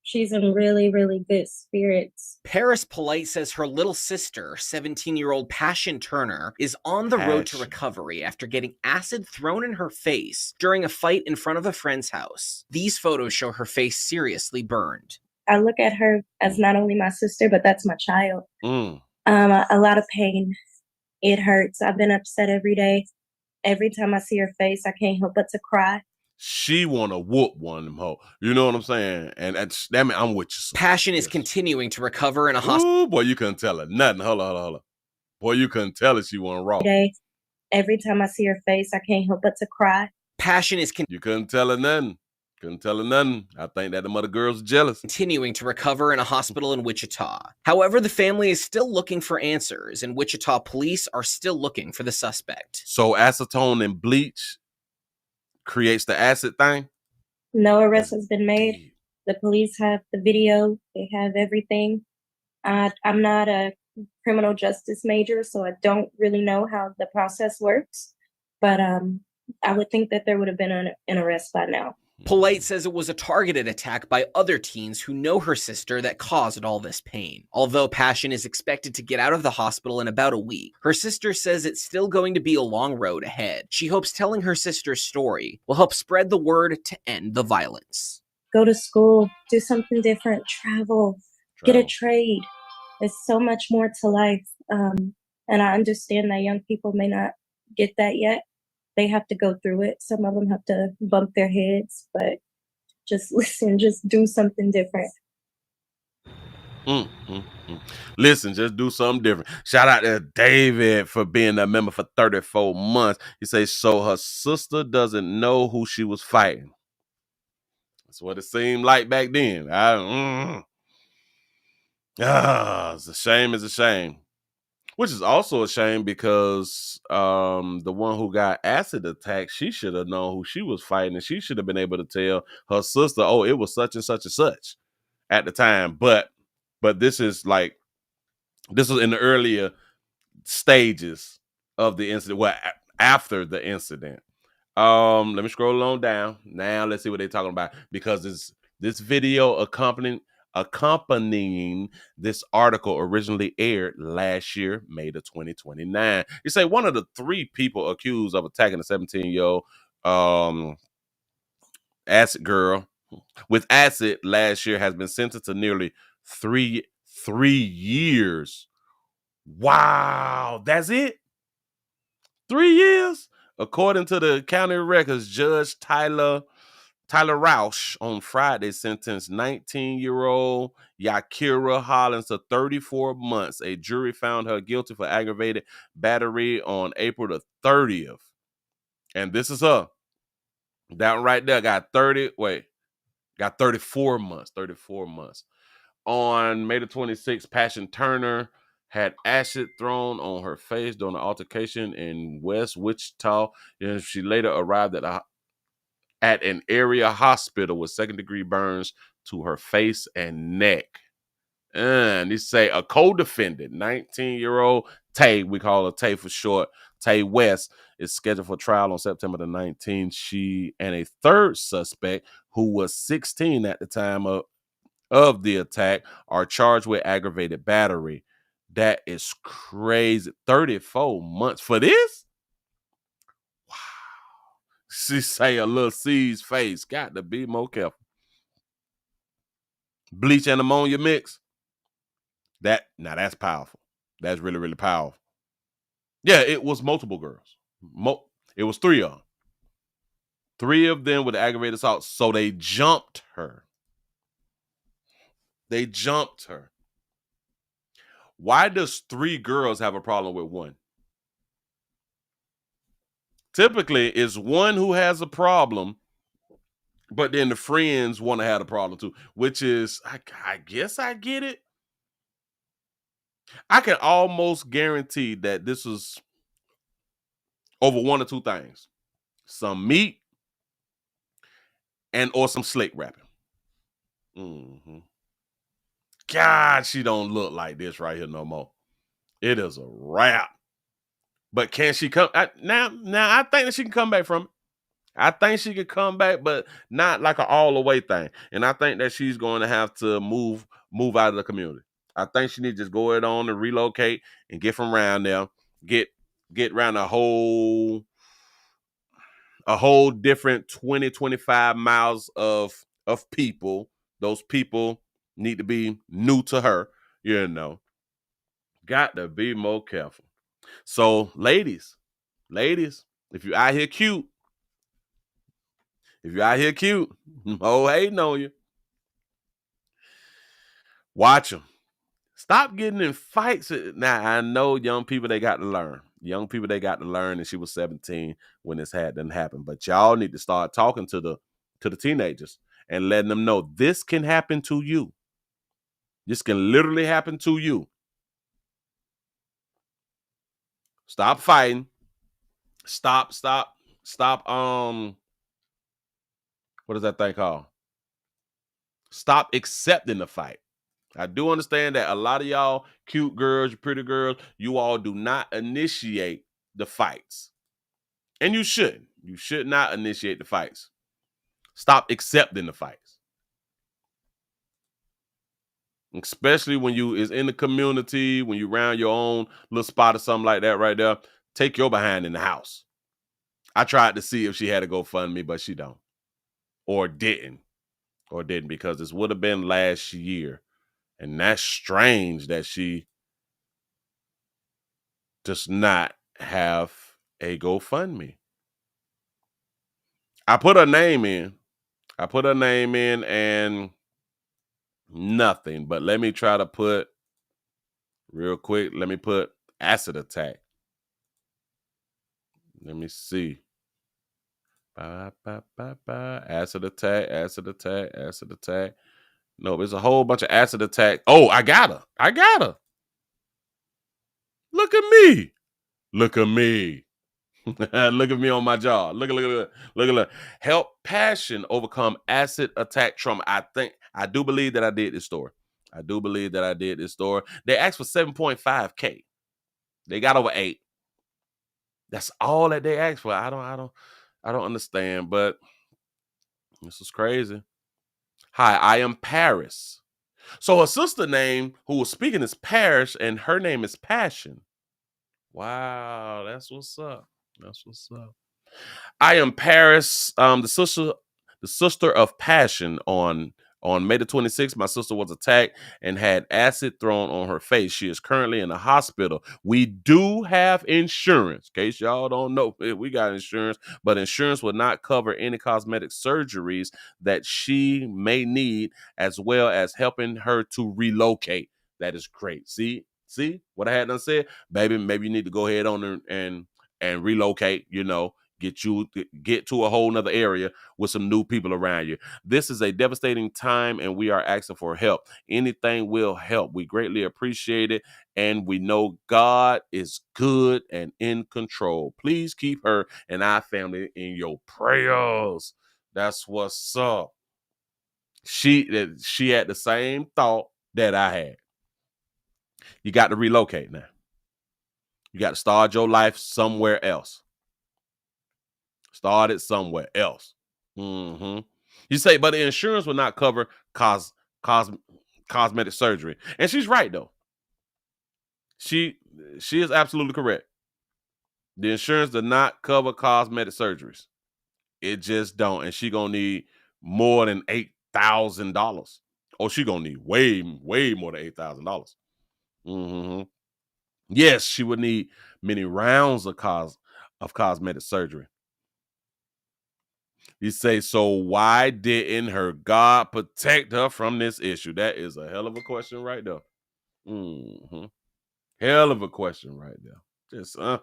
She's in really, really good spirits. Paris Polite says her little sister, 17-year-old Passion Turner, is on the road to recovery after getting acid thrown in her face during a fight in front of a friend's house. These photos show her face seriously burned. I look at her as not only my sister, but that's my child. A lot of pain. It hurts. I've been upset every day. Every time I see her face, I can't help but to cry. She want to whoop one of them hoes. You know what I'm saying? And that mean I'm with you. Passion is continuing to recover in a hospital. Ooh, boy, you couldn't tell her nothing. Hold on. Boy, you couldn't tell her she went raw. Every time I see her face, I can't help but to cry. Passion is you couldn't tell her nothing. I think that the mother girl's jealous. Continuing to recover in a hospital in Wichita. However, the family is still looking for answers, and Wichita police are still looking for the suspect. So acetone and bleach creates the acid thing? No arrest has been made. The police have the video. They have everything. I'm not a criminal justice major, so I don't really know how the process works. But I would think that there would have been an arrest by now. Polite says it was a targeted attack by other teens who know her sister that caused all this pain. Although Passion is expected to get out of the hospital in about a week, her sister says it's still going to be a long road ahead. She hopes telling her sister's story will help spread the word to end the violence. Go to school, do something different, travel. Get a trade. There's so much more to life. And I understand that young people may not get that yet. They have to go through it. Some of them have to bump their heads, but just listen, just do something different. Listen, just do something different. Shout out to David for being a member for 34 months. He says, so her sister doesn't know who she was fighting. That's what it seemed like back then. It's a shame. It's a shame. Which is also a shame because the one who got acid attacked, she should have known who she was fighting, and she should have been able to tell her sister, oh, it was such and such and such at the time. But this is in the earlier stages of the incident. Well, after the incident. Let me scroll on down. Now let's see what they're talking about, because this video accompanying this article originally aired last year, May the 2029. You say one of the 3 people accused of attacking a 17-year-old acid girl with acid last year has been sentenced to nearly 3 years. Wow, that's it? 3 years? According to the county records, Judge Tyler Rausch on Friday sentenced 19-year-old Yakira Hollins to 34 months. A jury found her guilty for aggravated battery on April the 30th. And this is her. That right there got 34 months. 34 months. On May the 26th, Passion Turner had acid thrown on her face during an altercation in West Wichita. And she later arrived at an area hospital with 2nd-degree burns to her face and neck. And they say a co-defendant, 19-year-old Tay, we call her Tay for short, Tay West, is scheduled for trial on September the 19th. She and a 3rd suspect, who was 16 at the time of the attack, are charged with aggravated battery. That is crazy. 34 months for this? Wow. She say a little C's face. Got to be more careful. Bleach and ammonia mix. Now that's powerful. That's really, really powerful. Yeah, it was multiple girls. It was 3 of them. 3 of them with aggravated assault. So they jumped her. Why does 3 girls have a problem with 1? Typically, it's one who has a problem, but then the friends want to have a problem too, which is, I guess I get it. I can almost guarantee that this is over 1 or 2 things. Some meat or some slick rapping. Mm-hmm. God, she don't look like this right here no more. It is a wrap. But can she come? Now I think that she can come back from it. I think she could come back, but not like an all the way thing. And I think that she's going to have to move out of the community. I think she needs to just go ahead on and relocate and get from around there. Get around a whole different 20, 25 miles of people. Those people need to be new to her, Got to be more careful. So, ladies, if you're out here cute, oh, hating on you, watch them. Stop getting in fights. Now, I know young people, they got to learn. And she was 17 when this didn't happen. But y'all need to start talking to the teenagers and letting them know this can happen to you. This can literally happen to you. Stop fighting. Stop. What is that thing called? Stop accepting the fight. I do understand that a lot of y'all cute girls, pretty girls, you all do not initiate the fights. And you shouldn't. You should not initiate the fights. Stop accepting the fights. Especially when you is in the community, when you around your own little spot or something like that right there. Take your behind in the house. I tried to see if she had a GoFundMe, but she don't. Or didn't, because this would have been last year. And that's strange that she does not have a GoFundMe. I put her name in and nothing. But let me try to put real quick. Let me put acid attack. Let me see. Acid attack. No, there's a whole bunch of acid attack. Oh, I got her. Look at me. Look at me on my jaw. Look. Help Passion overcome acid attack trauma. I do believe that I did this story. They asked for 7.5K. They got over 8. That's all that they ask for. I don't understand, but this is crazy. Hi, I am Paris. So her sister name who was speaking is Paris, and her name is Passion. Wow, that's what's up. That's what's up. I am Paris, the sister of Passion. On May the 26th, my sister was attacked and had acid thrown on her face. She is currently in the hospital. We do have insurance. In case y'all don't know, we got insurance, but insurance will not cover any cosmetic surgeries that she may need, as well as helping her to relocate. That is great. See what I had done said? Baby, maybe you need to go ahead on and relocate, get to a whole nother area with some new people around you. This is a devastating time, and we are asking for help. Anything will help. We greatly appreciate it, and we know God is good and in control. Please keep her and our family in your prayers. That's what's up. She had the same thought that I had. You got to relocate now. You got to start your life somewhere else. Start it somewhere else. You say, but the insurance will not cover cosmetic surgery. And she's right, though. She is absolutely correct. The insurance does not cover cosmetic surgeries. It just don't. And she going to need more than $8,000. Oh, she going to need way, way more than $8,000. Yes, she would need many rounds of cosmetic surgery. You say, so why didn't her God protect her from this issue? That is a hell of a question right there. Hell of a question right there. Just a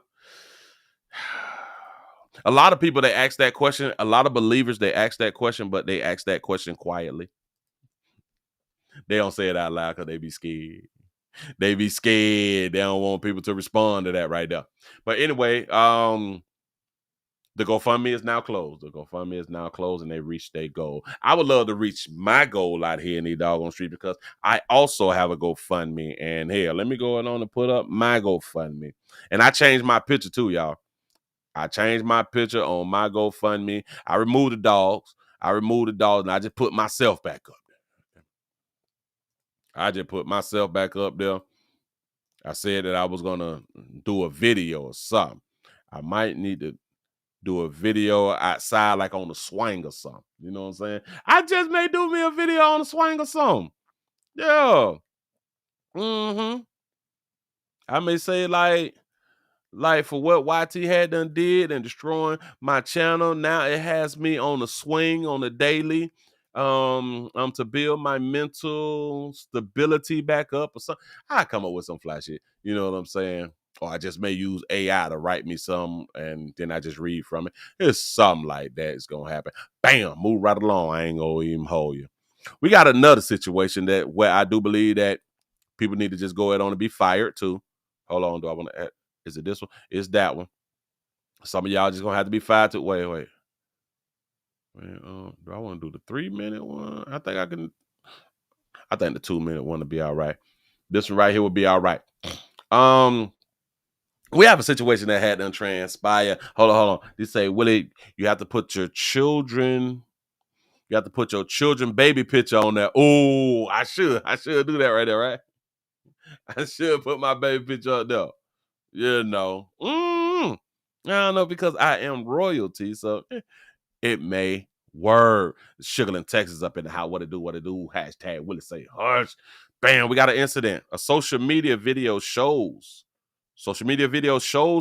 lot of people, they ask that question. A lot of believers, they ask that question, but they ask that question quietly. They don't say it out loud because they be scared. They be scared. They don't want people to respond to that right there. But anyway, the GoFundMe is now closed. And they reached their goal. I would love to reach my goal out here in these doggone streets, because I also have a GoFundMe. And hell, let me go on and put up my GoFundMe. And I changed my picture too, y'all. I changed my picture on my GoFundMe. I removed the dogs. And I just put myself back up there. I said that I was going to do a video or something. I might need to do a video outside, like on the swing or something. You know what I'm saying? I just may do me a video on the swing or something. Yeah. I may say like for what YT had done did and destroying my channel. Now it has me on the swing on the daily. To build my mental stability back up or something. I come up with some fly shit. You know what I'm saying? Or I just may use AI to write me some, and then I just read from it. It's something like that. It's going to happen. Bam, move right along. I ain't going to even hold you. We got another situation where I do believe that people need to just go ahead on and be fired too. Hold on. Do I want to add? Is it this one? It's that one. Some of y'all just going to have to be fired too. Wait. Do I want to do the 3-minute one? I think the 2-minute one will be all right. This one right here will be all right. We have a situation that had done transpire. Hold on. They say, Willie, you have to put your children baby picture on there. Oh, I should do that right there, right? I should put my baby picture up there. I don't know, because I am royalty, so it may work. Sugarland, Texas up in the house. What it do? Hashtag Willie say hush. Bam, we got an incident. A social media video shows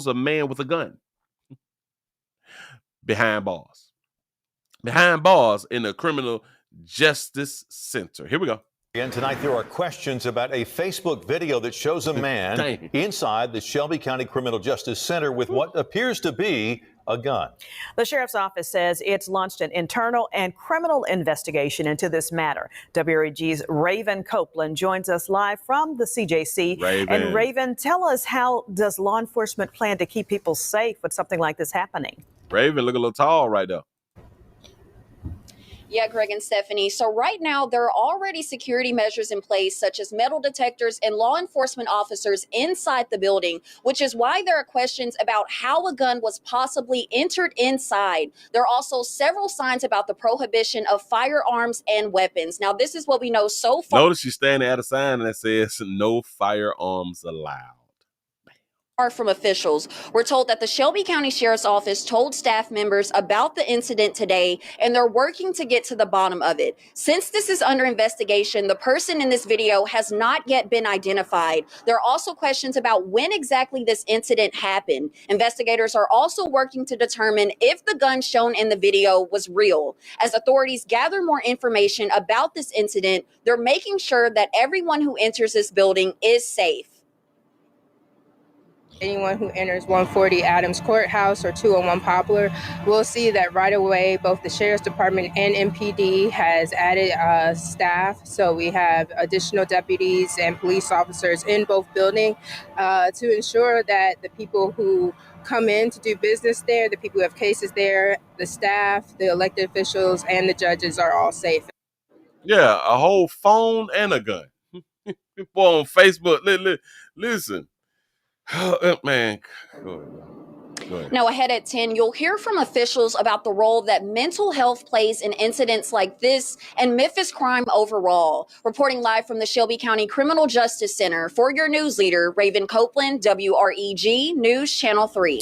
a man with a gun behind bars in the criminal justice center. Here we go. And tonight there are questions about a Facebook video that shows a man inside the Shelby County Criminal Justice Center with what appears to be a gun. The sheriff's office says it's launched an internal and criminal investigation into this matter. WREG's Raven Copeland joins us live from the CJC. And Raven, tell us, how does law enforcement plan to keep people safe with something like this happening? Raven, look a little tall right there. Yeah, Greg and Stephanie. So right now, there are already security measures in place, such as metal detectors and law enforcement officers inside the building, which is why there are questions about how a gun was possibly entered inside. There are also several signs about the prohibition of firearms and weapons. Now, this is what we know so far. Notice she's standing at a sign that says no firearms allowed. From officials. We're told that the Shelby County Sheriff's Office told staff members about the incident today, and they're working to get to the bottom of it. Since this is under investigation, the person in this video has not yet been identified. There are also questions about when exactly this incident happened. Investigators are also working to determine if the gun shown in the video was real. As authorities gather more information about this incident, they're making sure that everyone who enters this building is safe. Anyone who enters 140 Adams Courthouse or 201 Poplar will see that right away both the Sheriff's Department and MPD has added staff. So we have additional deputies and police officers in both buildings to ensure that the people who come in to do business there, the people who have cases there, the staff, the elected officials, and the judges are all safe. Yeah, a whole phone and a gun. People on Facebook, listen. Man, go ahead. Now, ahead at 10, you'll hear from officials about the role that mental health plays in incidents like this and Memphis crime overall. Reporting live from the Shelby County Criminal Justice Center, for your news leader, Raven Copeland, WREG News Channel 3.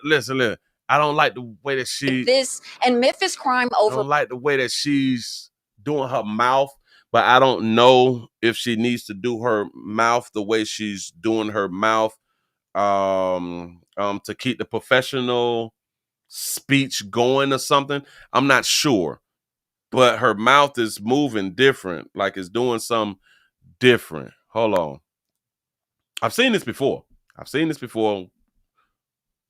Listen. I don't like the way that this and Memphis crime I don't like the way that she's doing her mouth. But I don't know if she needs to do her mouth the way she's doing her mouth to keep the professional speech going or something. I'm not sure. But her mouth is moving different, like it's doing something different. Hold on. I've seen this before.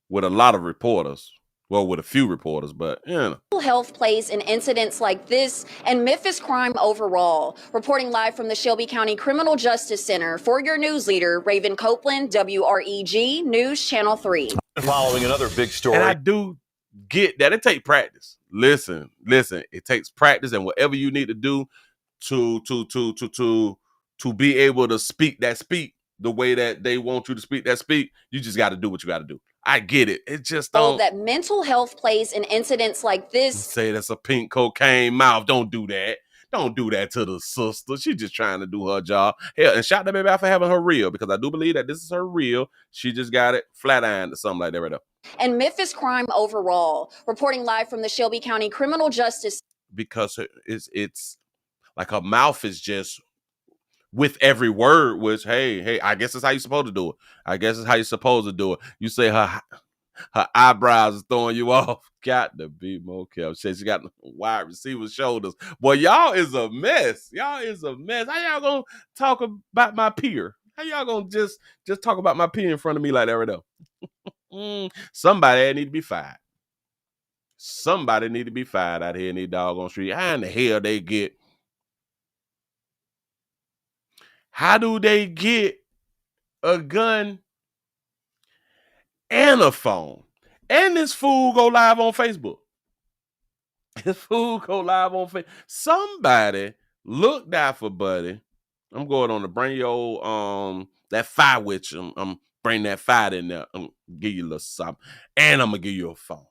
With a lot of reporters. Well, with a few reporters, but mental health plays in incidents like this and Memphis crime overall. Reporting live from the Shelby County Criminal Justice Center, for your news leader, Raven Copeland, WREG News Channel 3. Following another big story. And I do get that it takes practice. Listen, it takes practice, and whatever you need to do to be able to speak the way that they want you to speak that speak, you just got to do what you got to do. I get it. It just don't. That mental health plays in incidents like this. Say that's a pink cocaine mouth. Don't do that. Don't do that to the sister. She's just trying to do her job. Hell, and shout that baby out for having her reel, because I do believe that this is her reel. She just got it flat ironed or something like that right there. And Memphis crime overall. Reporting live from the Shelby County Criminal Justice. Because it's like her mouth is just with every word was, hey, I guess that's how you're supposed to do it. I guess it's how you're supposed to do it. You say her eyebrows is throwing you off. Got to be more careful. She got wide receiver shoulders. Boy, y'all is a mess. How y'all gonna talk about my peer? How y'all gonna just talk about my peer in front of me like that right now? Somebody need to be fired. Somebody need to be fired out here in these doggone street. How in the hell they get? How do they get a gun and a phone? And this fool go live on Facebook. Somebody looked out for Buddy. I'm going on to bring your that fire with you. I'm bring that fire in there. I'm give you a little something. And I'm gonna give you a phone.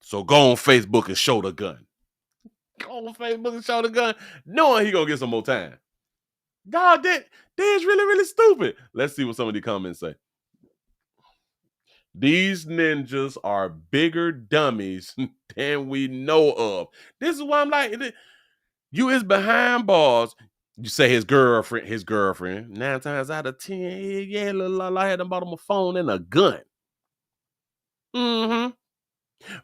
So go on Facebook and show the gun. Go on Facebook and show the gun, knowing he gonna get some more time. God, that is really, really stupid. Let's see what some of the comments say. These ninjas are bigger dummies than we know of. This is why I'm like, you is behind bars. You say his girlfriend. 9 times out of 10, yeah, little I had them bought him a phone and a gun. Mm-hmm.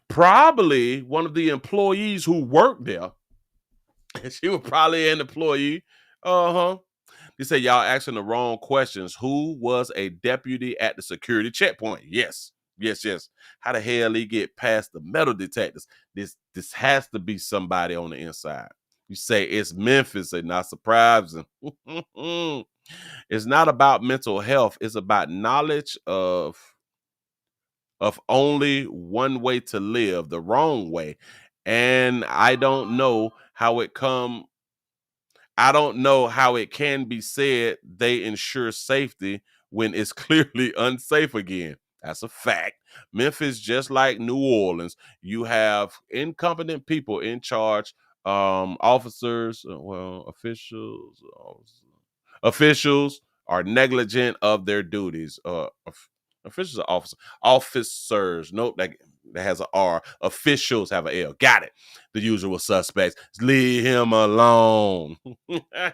Probably one of the employees who worked there. She was probably an employee. They say y'all asking the wrong questions. Who was a deputy at the security checkpoint? Yes. How the hell he get past the metal detectors? This has to be somebody on the inside. You say it's Memphis, and not surprising. It's not about mental health. It's about knowledge of of only one way to live, the wrong way. And I don't know how it can be said they ensure safety when it's clearly unsafe again. That's a fact. Memphis, just like New Orleans, you have incompetent people in charge, officers, officials are negligent of their duties. Officials are officers. Nope, that has an R. Officials have an L. Got it. The usual suspects. Leave him alone.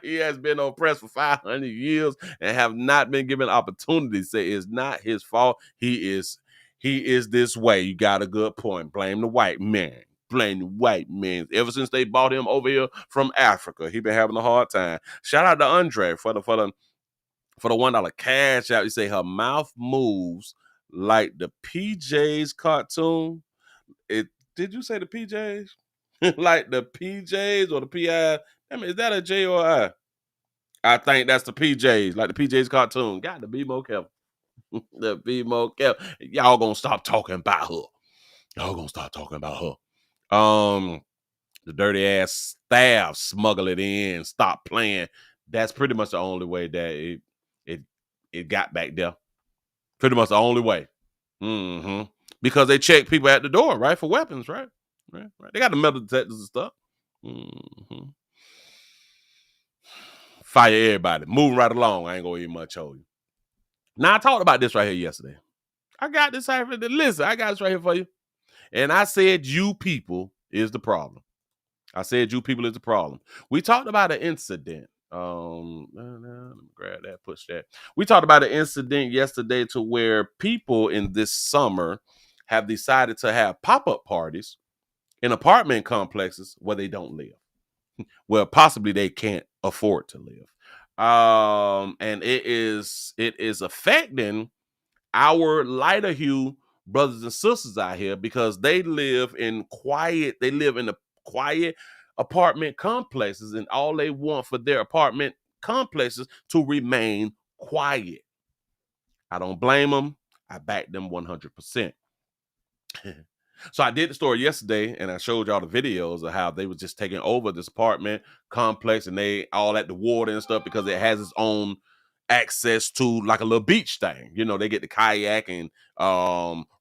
He has been oppressed for 500 years and have not been given opportunity. Say it's not his fault. He is this way. You got a good point. Blame the white man. Blame the white man. Ever since they brought him over here from Africa, he been having a hard time. Shout out to Andre for the $1 cash out. You say her mouth moves like the PJs cartoon. Did you say the PJs? Like the PJs or the PI? I mean, is that a J or I? I think that's the PJs, like the PJs cartoon. Got to be more careful. Be more careful. Y'all gonna stop talking about her. The dirty ass staff smuggle it in. Stop playing. That's pretty much the only way that it got back there. Pretty much the only way. Because they check people at the door, right? For weapons, right? Right. They got the metal detectors and stuff. Fire everybody. Moving right along. I ain't gonna even much hold you. Now, I talked about this right here yesterday. I got this right here. Listen, I got this right here for you. And I said you people is the problem. We talked about an incident. Let me grab that, push that. We talked about an incident yesterday to where people in this summer have decided to have pop-up parties in apartment complexes where they don't live. Well, possibly they can't afford to live. And it is affecting our lighter hue brothers and sisters out here because they live in the quiet apartment complexes, and all they want for their apartment complexes to remain quiet. I don't blame them. I back them 100%. So I did the story yesterday, and I showed y'all the videos of how they were just taking over this apartment complex, and they all at the water and stuff because it has its own access to like a little beach thing. You know, they get the kayak and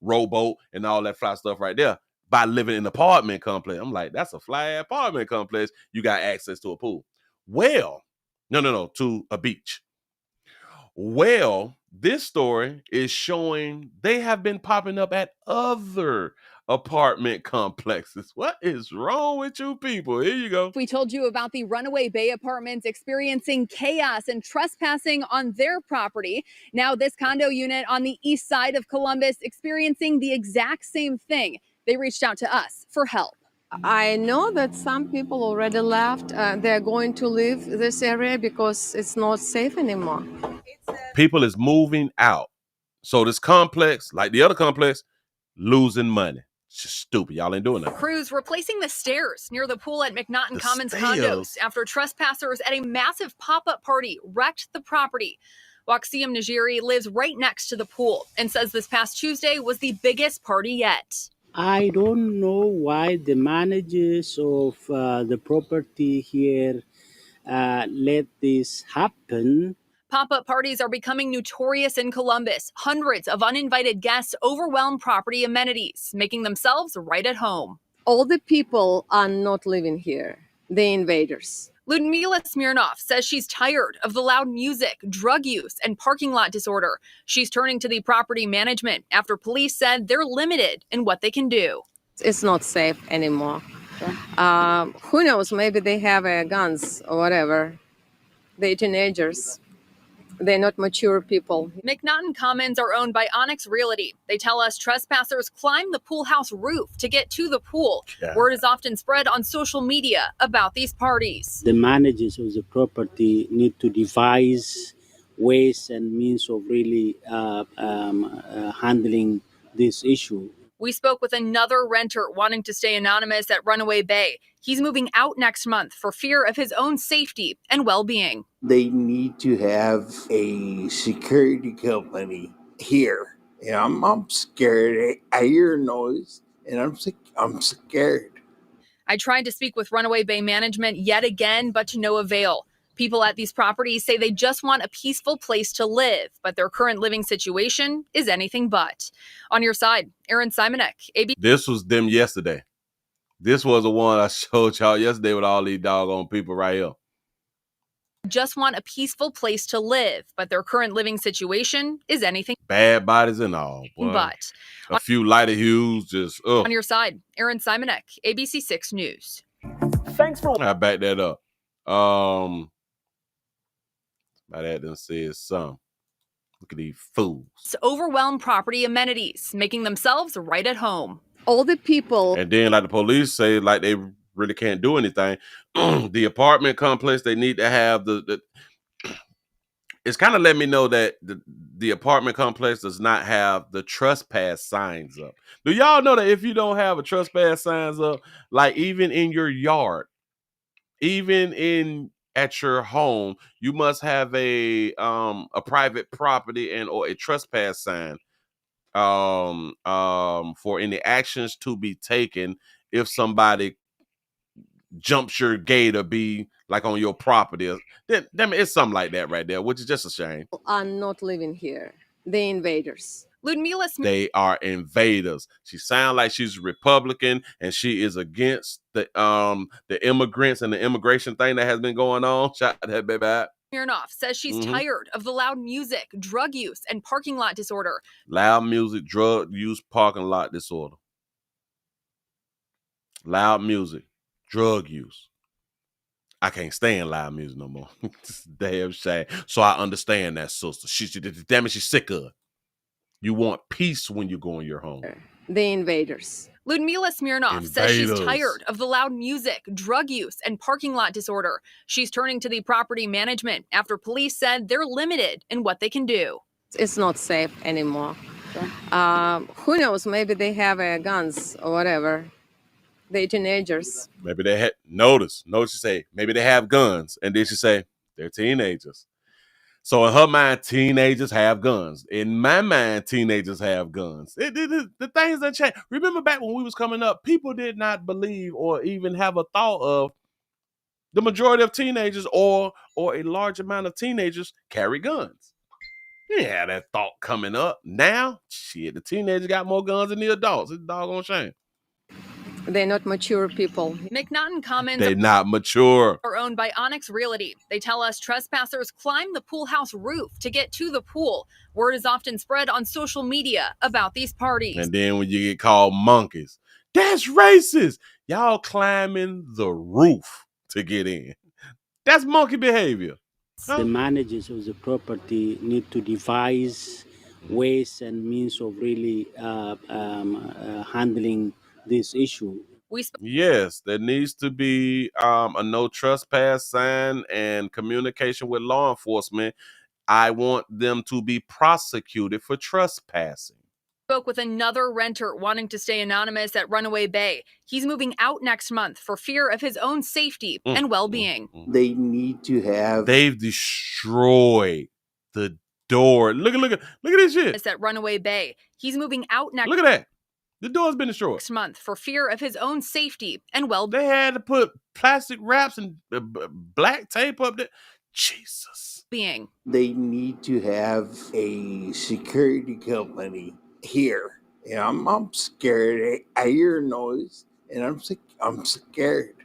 rowboat and all that fly stuff right there by living in an apartment complex. I'm like, that's a fly apartment complex. You got access to a pool. Well, no, to a beach. Well, this story is showing they have been popping up at other apartment complexes. What is wrong with you people? Here you go. We told you about the Runaway Bay apartments experiencing chaos and trespassing on their property. Now this condo unit on the east side of Columbus experiencing the exact same thing. They reached out to us for help. I know that some people already left. They're going to leave this area because it's not safe anymore. People is moving out. So this complex, like the other complex, losing money. It's just stupid. Y'all ain't doing that. Crews replacing the stairs near the pool at McNaughton Commons condos after trespassers at a massive pop-up party wrecked the property. Waxiam Najiri lives right next to the pool and says this past Tuesday was the biggest party yet. I don't know why the managers of the property here let this happen. Pop-up parties are becoming notorious in Columbus. Hundreds of uninvited guests overwhelm property amenities, making themselves right at home. All the people are not living here, the invaders. Ludmila Smirnov says she's tired of the loud music, drug use, and parking lot disorder. She's turning to the property management after police said they're limited in what they can do. It's not safe anymore. Who knows, maybe they have guns or whatever. They're teenagers. They're not mature people. McNaughton Commons are owned by Onyx Realty. They tell us trespassers climb the pool house roof to get to the pool. Yeah. Word is often spread on social media about these parties. The managers of the property need to devise ways and means of really handling this issue. We spoke with another renter wanting to stay anonymous at Runaway Bay. He's moving out next month for fear of his own safety and well-being. They need to have a security company here And I'm scared. I hear a noise, and I'm scared. I tried to speak with Runaway Bay management yet again, but to no avail. People at these properties say they just want a peaceful place to live, but their current living situation is anything but. On your side, Aaron Simonek, ABC. This was them yesterday. This was the one I showed y'all yesterday with all these doggone people right here. Just want a peaceful place to live, but their current living situation is anything bad bodies and all. Boy. But a few lighter hues, just ugh. On your side, Aaron Simonek, ABC 6 News. Thanks for I back that up. By that done said some. Look at these fools. Overwhelm property amenities, making themselves right at home. All the people. And then like the police say, like they really can't do anything. The apartment complex, they need to have the it's kind of let me know that the apartment complex does not have the trespass signs up. Do y'all know that if you don't have a trespass signs up, like even in your yard, even at your home, you must have a private property and or a trespass sign for any actions to be taken if somebody jumps your gate or be like on your property. Then it's something like that right there, which is just a shame. I'm not living here. The invaders. Ludmila Smith. They are invaders. She sounds like she's Republican and she is against the immigrants and the immigration thing that has been going on. Shout out to that baby. Smirnoff says she's tired of the loud music, drug use, and parking lot disorder. Loud music, drug use, parking lot disorder. Loud music, drug use. I can't stand loud music no more. It's damn shame. So I understand that, sister. Damn it, she's sick of it. You want peace when you go in your home. The invaders. Ludmila Smirnoff says she's tired of the loud music, drug use, and parking lot disorder. She's turning to the property management after police said they're limited in what they can do. It's not safe anymore. Who knows? Maybe they have guns or whatever. They teenagers. Maybe they had notice you say maybe they have guns, and then she say they're teenagers. So in her mind, teenagers have guns. In my mind, teenagers have guns. The things that change. Remember back when we was coming up, people did not believe or even have a thought of the majority of teenagers or a large amount of teenagers carry guns. Yeah, that thought coming up. Now, shit, the teenagers got more guns than the adults. It's a doggone shame. They're not mature people. McNaughton Commons They're not mature. Are owned by Onyx Realty. They tell us trespassers climb the pool house roof to get to the pool. Word is often spread on social media about these parties. And then when you get called monkeys, that's racist. Y'all climbing the roof to get in. That's monkey behavior. The managers of the property need to devise ways and means of really handling this issue. Yes, there needs to be a no trespass sign and communication with law enforcement. I want them to be prosecuted for trespassing. Spoke with another renter wanting to stay anonymous at Runaway Bay. He's moving out next month for fear of his own safety and well-being. They need to have. They've destroyed the door. Look at this shit. It's at Runaway Bay. He's moving out next. Look at that. The door's been destroyed. Next month for fear of his own safety and well-being. They had to put plastic wraps and black tape up there. Jesus. They need to have a security company here. And I'm scared. I hear a noise, and I'm scared.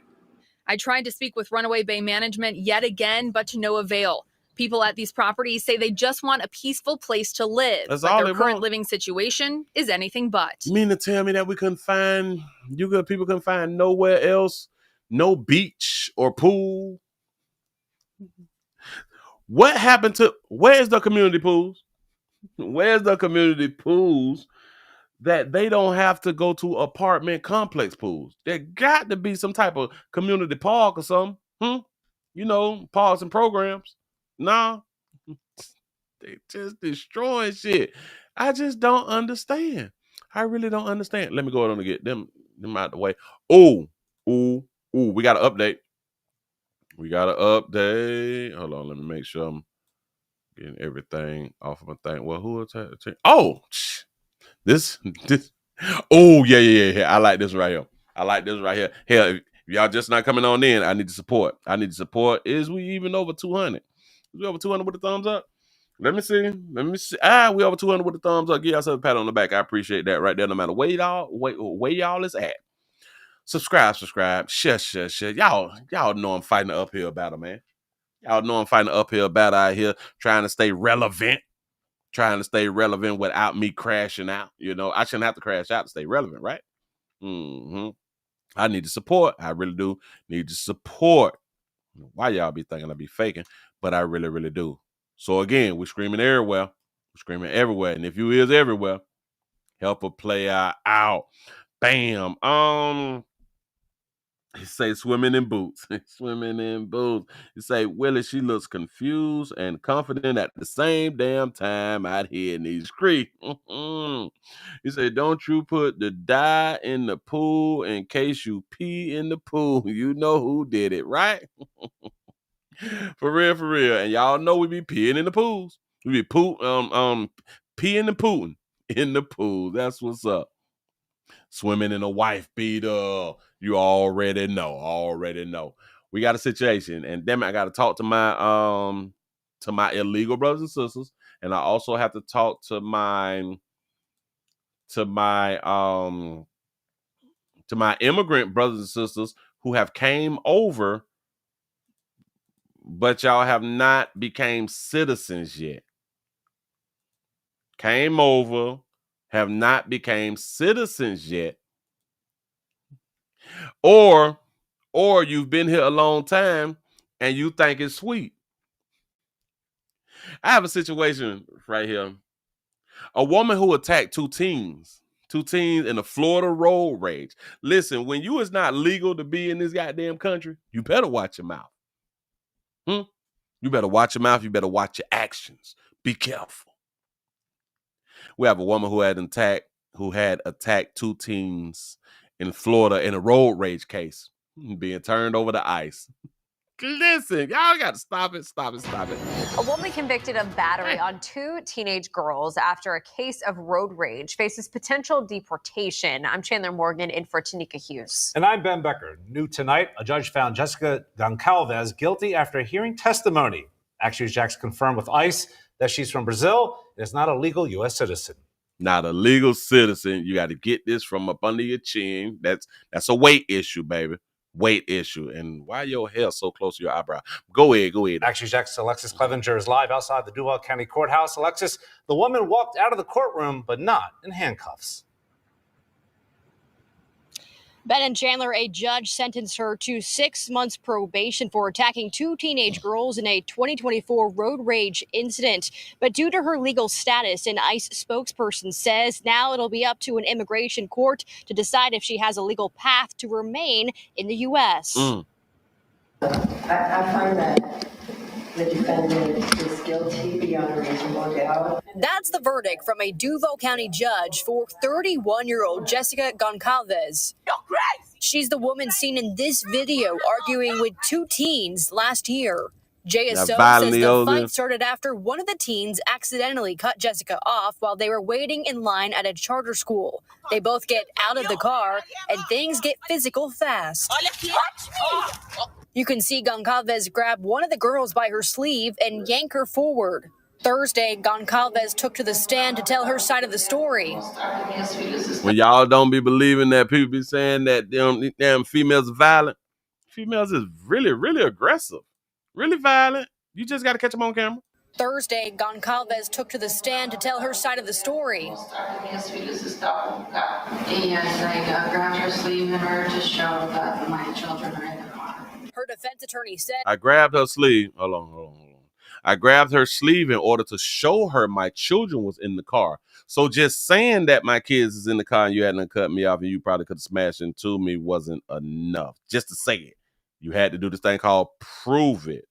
I tried to speak with Runaway Bay management yet again, but to no avail. People at these properties say they just want a peaceful place to live. That's but all their they current want. living situation is anything but. You mean to tell me that we couldn't find, people couldn't find nowhere else, no beach or pool? What happened to, where's the community pools? Where's the community pools that they don't have to go to apartment complex pools? There got to be some type of community park or something. You know, parks and programs. Nah, they just destroying shit. I just don't understand. I really don't understand. Let me go on and get them out the way. Ooh, we got an update. Hold on, let me make sure I'm getting everything off of my thing. Well, who is that? Oh, This. Oh, yeah. I like this right here. Hell, if y'all just not coming on in, I need the support. Is we even over 200? Is we over 200 with the thumbs up? Let me see. We over 200 with the thumbs up. Give yourself a pat on the back. I appreciate that right there. No matter where y'all is at. Subscribe. Share. Y'all know I'm fighting an uphill battle, man. Y'all know I'm fighting an uphill battle out here, trying to stay relevant without me crashing out. You know, I shouldn't have to crash out to stay relevant, right? I need the support. I really do need the support. Why y'all be thinking I be faking? But I really, really do. So again, we're screaming everywhere. And if you is everywhere, help a player out. Bam. He say swimming in boots. He say, Willie, she looks confused and confident at the same damn time out here in these streets. He said, don't you put the dye in the pool in case you pee in the pool. You know who did it, right? For real. And y'all know we be peeing in the pools. We be peeing and pooing in the pool. That's what's up. Swimming in a wife beater. You already know. We got a situation, and then I got to talk to my illegal brothers and sisters, and I also have to talk to my immigrant brothers and sisters who have came over, but y'all have not became citizens yet. Came over, have not became citizens yet. Or you've been here a long time and you think it's sweet. I have a situation right here. A woman who attacked two teens in a Florida road rage. Listen, when you is not legal to be in this goddamn country, you better watch your mouth. You better watch your mouth. You better watch your actions. Be careful. We have a woman who had attacked two teens in Florida in a road rage case, being turned over to ICE. Listen, y'all got to stop it. A woman convicted of battery on two teenage girls after a case of road rage faces potential deportation. I'm Chandler Morgan in for Tanika Hughes. And I'm Ben Becker. New tonight, a judge found Jessica Goncalves guilty after hearing testimony. Action Jax confirmed with ICE that she's from Brazil and is not a legal U.S. citizen. Not a legal citizen. You got to get this from up under your chin. That's a weight issue, baby. Weight issue. And why your hair so close to your eyebrow? Go ahead. Action Jax Alexis Clevenger is live outside the Duval County Courthouse. Alexis, the woman walked out of the courtroom, but not in handcuffs. Ben and Chandler, a judge sentenced her to 6 months probation for attacking two teenage girls in a 2024 road rage incident. But due to her legal status, an ICE spokesperson says now it'll be up to an immigration court to decide if she has a legal path to remain in the U.S. I find that the defendant is guilty beyond a reasonable doubt. That's the verdict from a Duval County judge for 31-year-old Jessica Goncalves. She's the woman seen in this video arguing with two teens last year. JSO says the fight started after one of the teens accidentally cut Jessica off while they were waiting in line at a charter school. They both get out of the car and things get physical fast. You can see Goncalves grab one of the girls by her sleeve and yank her forward. Thursday, Goncalves took to the stand to tell her side of the story. When y'all don't be believing that people be saying that damn females are violent, females is really, really aggressive, really violent. You just got to catch them on camera. Thursday, Goncalves took to the stand to tell her side of the story. And I grabbed her sleeve in order to show that my children are in the car. Her defense attorney said, I grabbed her sleeve. Hold on. I grabbed her sleeve in order to show her my children was in the car. So just saying that my kids is in the car and you hadn't cut me off and you probably could have smashed into me wasn't enough. Just to say it. You had to do this thing called prove it.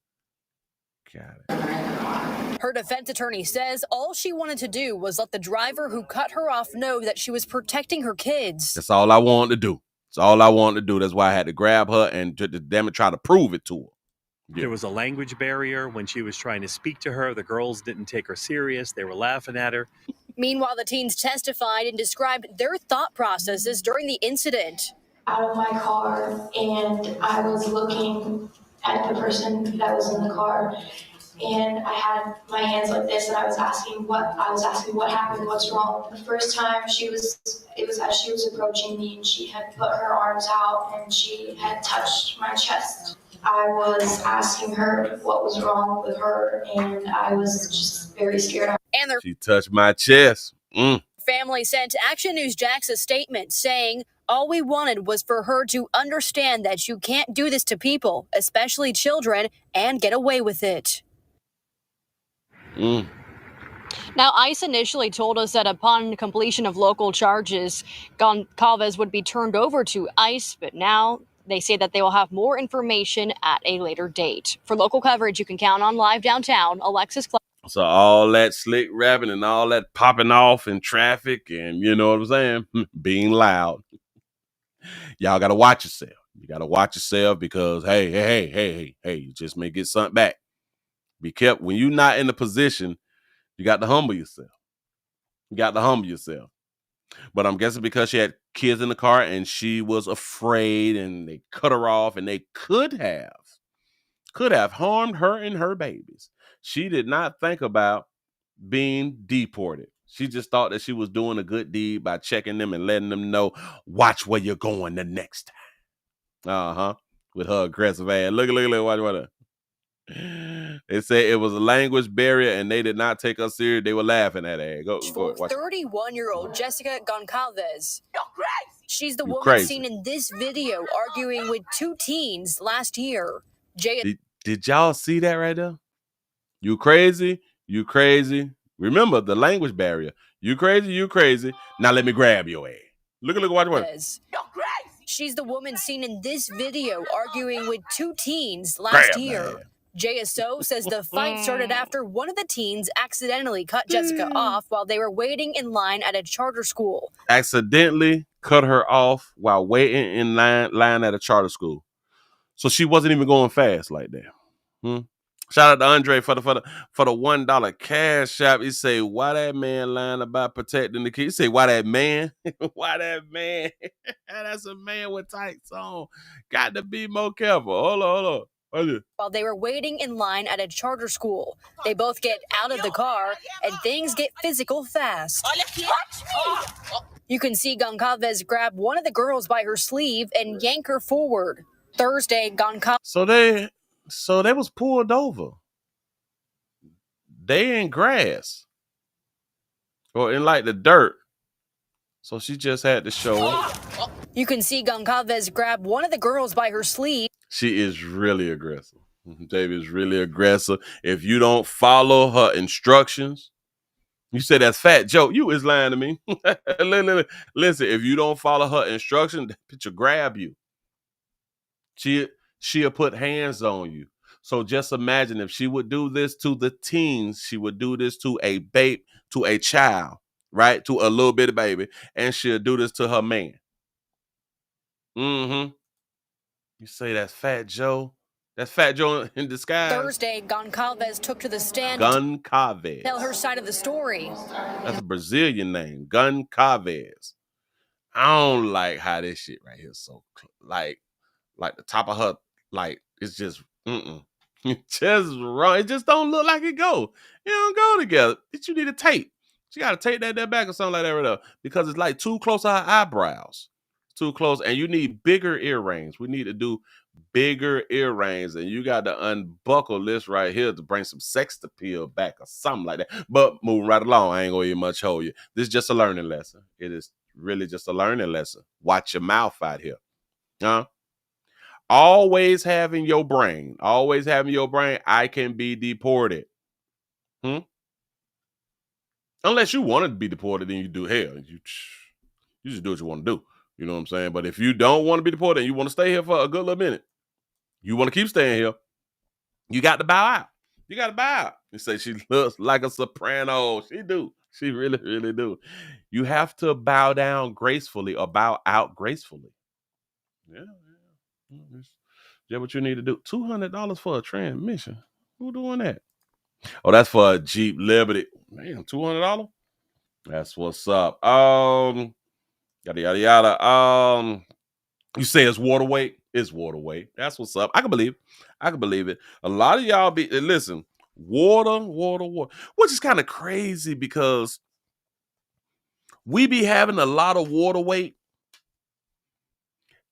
Got it. Her defense attorney says all she wanted to do was let the driver who cut her off know that she was protecting her kids. That's all I wanted to do. That's why I had to grab her and try to prove it to her. Yeah. There was a language barrier when she was trying to speak to her. The girls didn't take her serious. They were laughing at her. Meanwhile, the teens testified and described their thought processes during the incident. Out of my car, and I was looking at the person that was in the car, and I had my hands like this, and I was asking what happened, what's wrong. The first time it was as she was approaching me, and she had put her arms out and she had touched my chest. I was asking her what was wrong with her, and I was just very scared. And their She touched my chest. family sent Action News Jax a statement saying, "All we wanted was for her to understand that you can't do this to people, especially children, and get away with it." Now, ICE initially told us that upon completion of local charges, Goncalves would be turned over to ICE, but now they say that they will have more information at a later date. For local coverage, you can count on Live Downtown, Alexis Clark. So all that slick rapping and all that popping off in traffic and, you know what I'm saying, being loud. Y'all got to watch yourself. You got to watch yourself because, hey, you just may get something back. Be careful. When you're not in the position, you got to humble yourself. But I'm guessing because she had kids in the car and she was afraid and they cut her off and they could have harmed her and her babies. She did not think about being deported. She just thought that she was doing a good deed by checking them and letting them know, watch where you're going the next time. With her aggressive ass. Look, watch. They said it was a language barrier and they did not take us serious. They were laughing at her. Go, watch. 31-year-old Jessica Goncalves. She's the woman seen in this video arguing with two teens last year. Did y'all see that right there? You crazy? Remember the language barrier. You crazy. Now let me grab your ass. Look, watch. She's the woman seen in this video arguing with two teens last year. JSO says the fight started after one of the teens accidentally cut Jessica off while they were waiting in line at a charter school. Accidentally cut her off while waiting in line at a charter school. So she wasn't even going fast like that. Shout out to Andre for the $1 cash app. He say, why that man lying about protecting the kids? He say, why that man? Why that man? That's a man with tights on. Got to be more careful. Hold on. While they were waiting in line at a charter school, they both get out of the car and things get physical fast. You can see Goncalves grab one of the girls by her sleeve and yank her forward. Thursday, Goncalves. So they was pulled over. They in grass or in like the dirt. So she just had to show up. You can see Goncalves grab one of the girls by her sleeve. She is really aggressive. Davey is really aggressive. If you don't follow her instructions, you say that's Fat Joe. You is lying to me. Listen, if you don't follow her instructions, that bitch will grab you. She'll put hands on you. So just imagine if she would do this to the teens, she would do this to a babe, to a child, right? To a little bitty baby, and she'll do this to her man. You say that's Fat Joe? That's Fat Joe in disguise. Thursday, Goncalves took to the stand Goncalves. tell her side of the story. That's a Brazilian name, Goncalves. I don't like how this shit right here so like the top of her, like it's just just wrong. It just don't look like it go. It don't go together. You need a tape. She got to tape that back or something like that right there because it's like too close to her eyebrows. Too close, and you need bigger earrings. We need to do bigger earrings, and you got to unbuckle this right here to bring some sex appeal back or something like that. But moving right along, I ain't gonna even much hold you. This is just a learning lesson. It is really just a learning lesson. Watch your mouth out here, Always having your brain. I can be deported. Unless you want to be deported, then you do hell. You just do what you want to do. You know what I'm saying? But if you don't want to be deported and you want to stay here for a good little minute, you want to keep staying here, you got to bow out. You say she looks like a soprano. She do. She really, really do. You have to bow down gracefully or bow out gracefully. Yeah. That's what you need to do. $200 for a transmission. Who doing that? Oh, that's for a Jeep Liberty. Man, $200? That's what's up. Yada yada yada. You say it's water weight? It's water weight. That's what's up. I can believe it. A lot of y'all listen, water, which is kind of crazy because we be having a lot of water weight,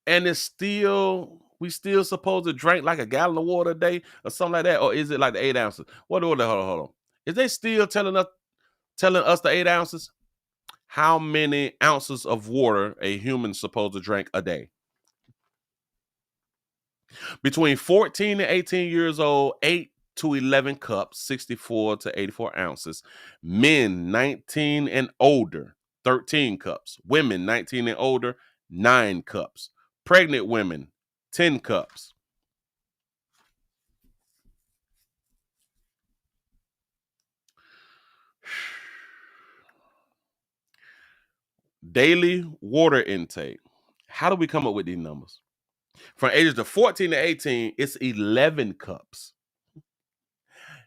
and we still supposed to drink like a gallon of water a day or something like that, or is it like the 8 ounces? Hold on. Is they still telling us the 8 ounces? How many ounces of water a human's supposed to drink a day? Between 14 and 18 years old, 8 to 11 cups, 64 to 84 ounces. Men 19 and older, 13 cups. Women 19 and older, 9 cups. Pregnant women, 10 cups. Daily water intake. How do we come up with these numbers? From ages of 14 to 18, it's 11 cups.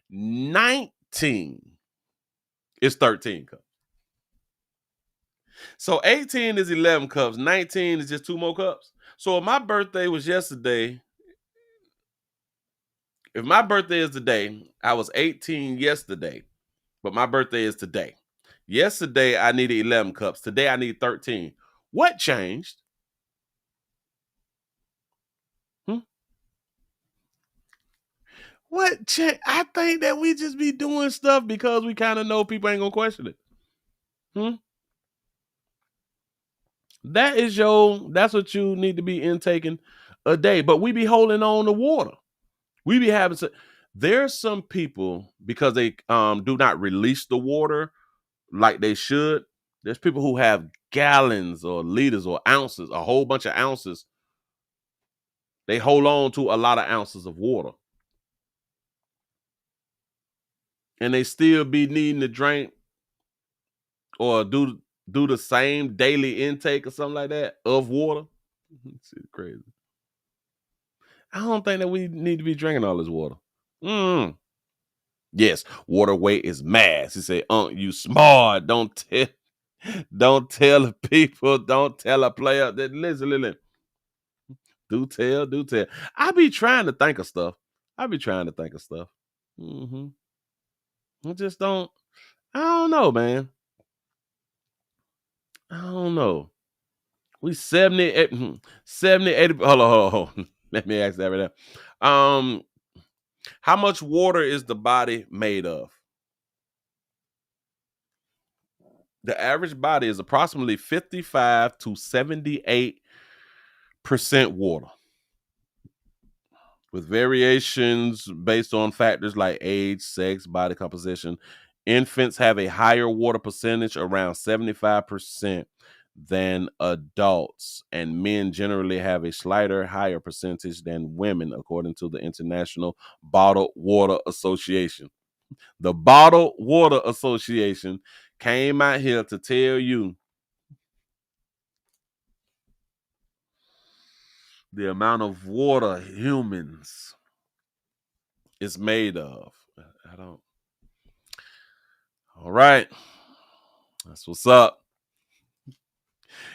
19 is 13 cups. So 18 is 11 cups. 19 is just 2 more cups. So if my birthday was yesterday, if my birthday is today, I was 18 yesterday, but my birthday is today. Yesterday, I needed 11 cups. Today, I need 13. What changed? What changed? I think that we just be doing stuff because we kind of know people ain't going to question it. That's what you need to be intaking a day. But we be holding on to water. We be having there's some people, because they do not release the water like they should. There's people who have gallons or liters or ounces, a whole bunch of ounces. They hold on to a lot of ounces of water. And they still be needing to drink or do the same daily intake or something like that of water. It's crazy. I don't think that we need to be drinking all this water. Yes, water weight is mass. He said, you smart. Don't tell the people, don't tell a player that listen. Do tell. I be trying to think of stuff. I just don't. I don't know, man. I don't know. We 70, 80. Hold on. Let me ask that right now. How much water is the body made of? The average body is approximately 55 to 78% water, with variations based on factors like age, sex, body composition. Infants have a higher water percentage, around 75%, than adults, and men generally have a slightly higher percentage than women, according to the International Bottled Water Association. The Bottled Water Association came out here to tell you the amount of water humans is made of. All right. That's what's up.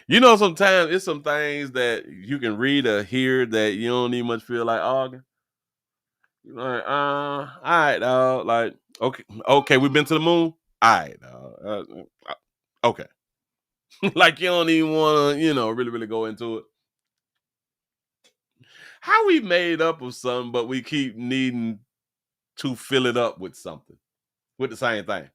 You know, sometimes it's some things that you can read or hear that you don't even much feel like arguing. You're like, all right, dog. Like, okay, we've been to the moon. All right, dog. Okay. Like, you don't even want to, really, really go into it. How we made up of something, but we keep needing to fill it up with something, with the same thing.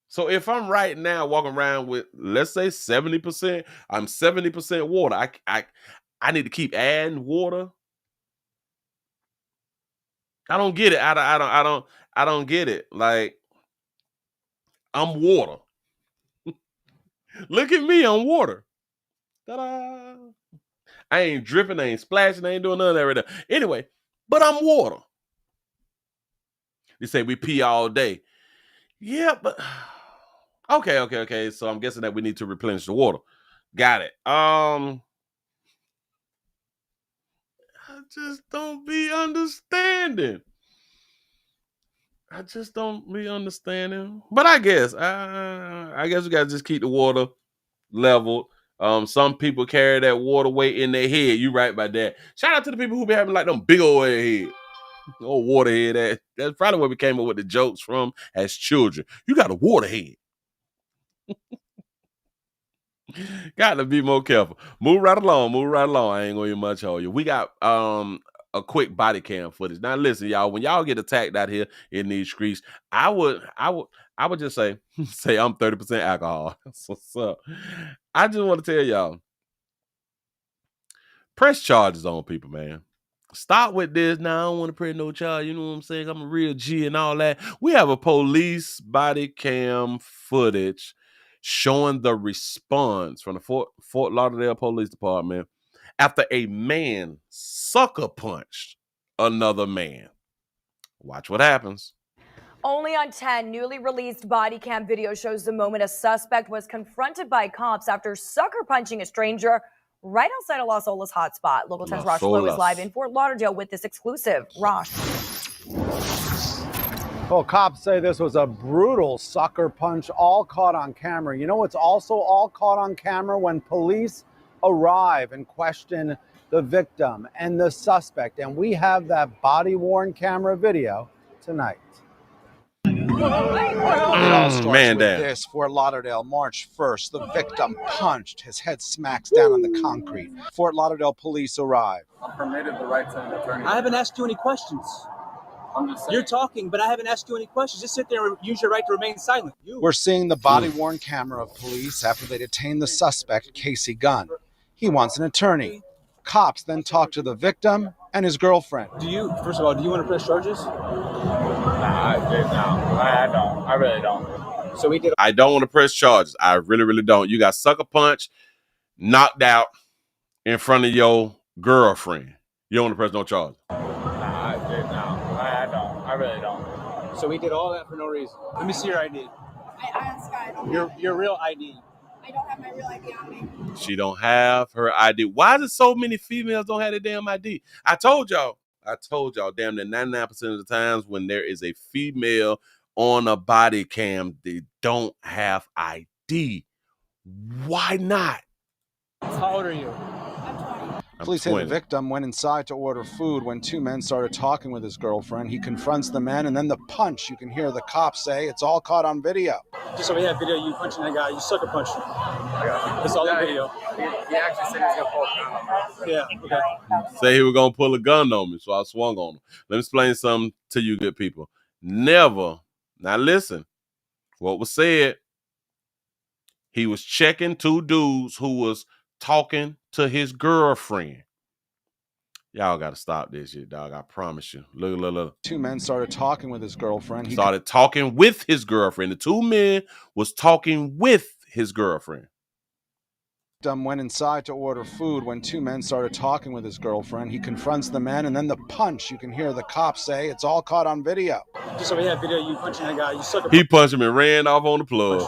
So if I'm right now walking around with, let's say 70%, I'm 70% water. I need to keep adding water. I don't get it. I don't get it. Like, I'm water. Look at me, I'm water. Ta-da. I ain't dripping, I ain't splashing, I ain't doing none of that right now. Anyway, but I'm water. You say we pee all day. Yeah, but okay. So I'm guessing that we need to replenish the water. Got it. I just don't be understanding. I just don't really understand him. But I guess we gotta just keep the water leveled. Some people carry that water weight in their head. You right about that. Shout out to the people who be having like them big old head. Old water head. That's probably where we came up with the jokes from as children. You got a water head. Got to be more careful. Move right along. I ain't gonna get much on you. We got a quick body cam footage. Now listen, y'all, when y'all get attacked out here in these streets, I would just say I'm 30% alcohol. That's what's up. I just want to tell y'all, press charges on people, man. Stop with this. Now, I don't want to press no charge. You know what I'm saying? I'm a real G and all that. We have a police body cam footage showing the response from the Fort Lauderdale Police Department after a man sucker punched another man. Watch what happens. Only on 10, newly released body cam video shows the moment a suspect was confronted by cops after sucker punching a stranger right outside of Las Olas hotspot. Local 10's Rosh Lowe is live in Fort Lauderdale with this exclusive. Rosh. Well, cops say this was a brutal sucker punch, all caught on camera. You know what's also all caught on camera? When police arrive and question the victim and the suspect. And we have that body-worn camera video tonight. It all starts with this. Fort Lauderdale, March 1st. The victim punched. His head smacks down on the concrete. Fort Lauderdale police arrive. I'm permitted the right to an attorney. I haven't asked you any questions. I'm just saying. You're talking, but I haven't asked you any questions. Just sit there and use your right to remain silent. We're seeing the body-worn camera of police after they detain the suspect, Casey Gunn. He wants an attorney. Cops then talk to the victim and his girlfriend. First of all, do you want to press charges? I don't. I really don't. So we did. I don't want to press charges. I really, really don't. You got sucker punch, knocked out in front of your girlfriend. You don't want to press no charges. I don't. I really don't. So we did all that for no reason. Let me see your ID. Your real ID. I don't have my real ID on me. She don't have her ID. Why do so many females don't have their damn ID? I told y'all, damn near 99% of the times when there is a female on a body cam, they don't have ID. Why not? How old are you? Police say the victim went inside to order food when two men started talking with his girlfriend. He confronts the men and then the punch. You can hear the cops say it's all caught on video. Just so we have video, you punching that guy, you sucker punched him. It's all on video. He actually said he was going to pull a gun on me. Yeah, okay. Say he was going to pull a gun on me, so I swung on him. Let me explain something to you good people. Never, now listen, what was said, he was checking two dudes who was talking to his girlfriend. Y'all got to stop this shit, dog. I promise you. Look. Two men started talking with his girlfriend. He started talking with his girlfriend. The two men was talking with his girlfriend. Went inside to order food when two men started talking with his girlfriend. He confronts the men and then the punch. You can hear the cops say it's all caught on video. Just so we have video, you punching that guy, you sucker He punched him and ran off on the plug.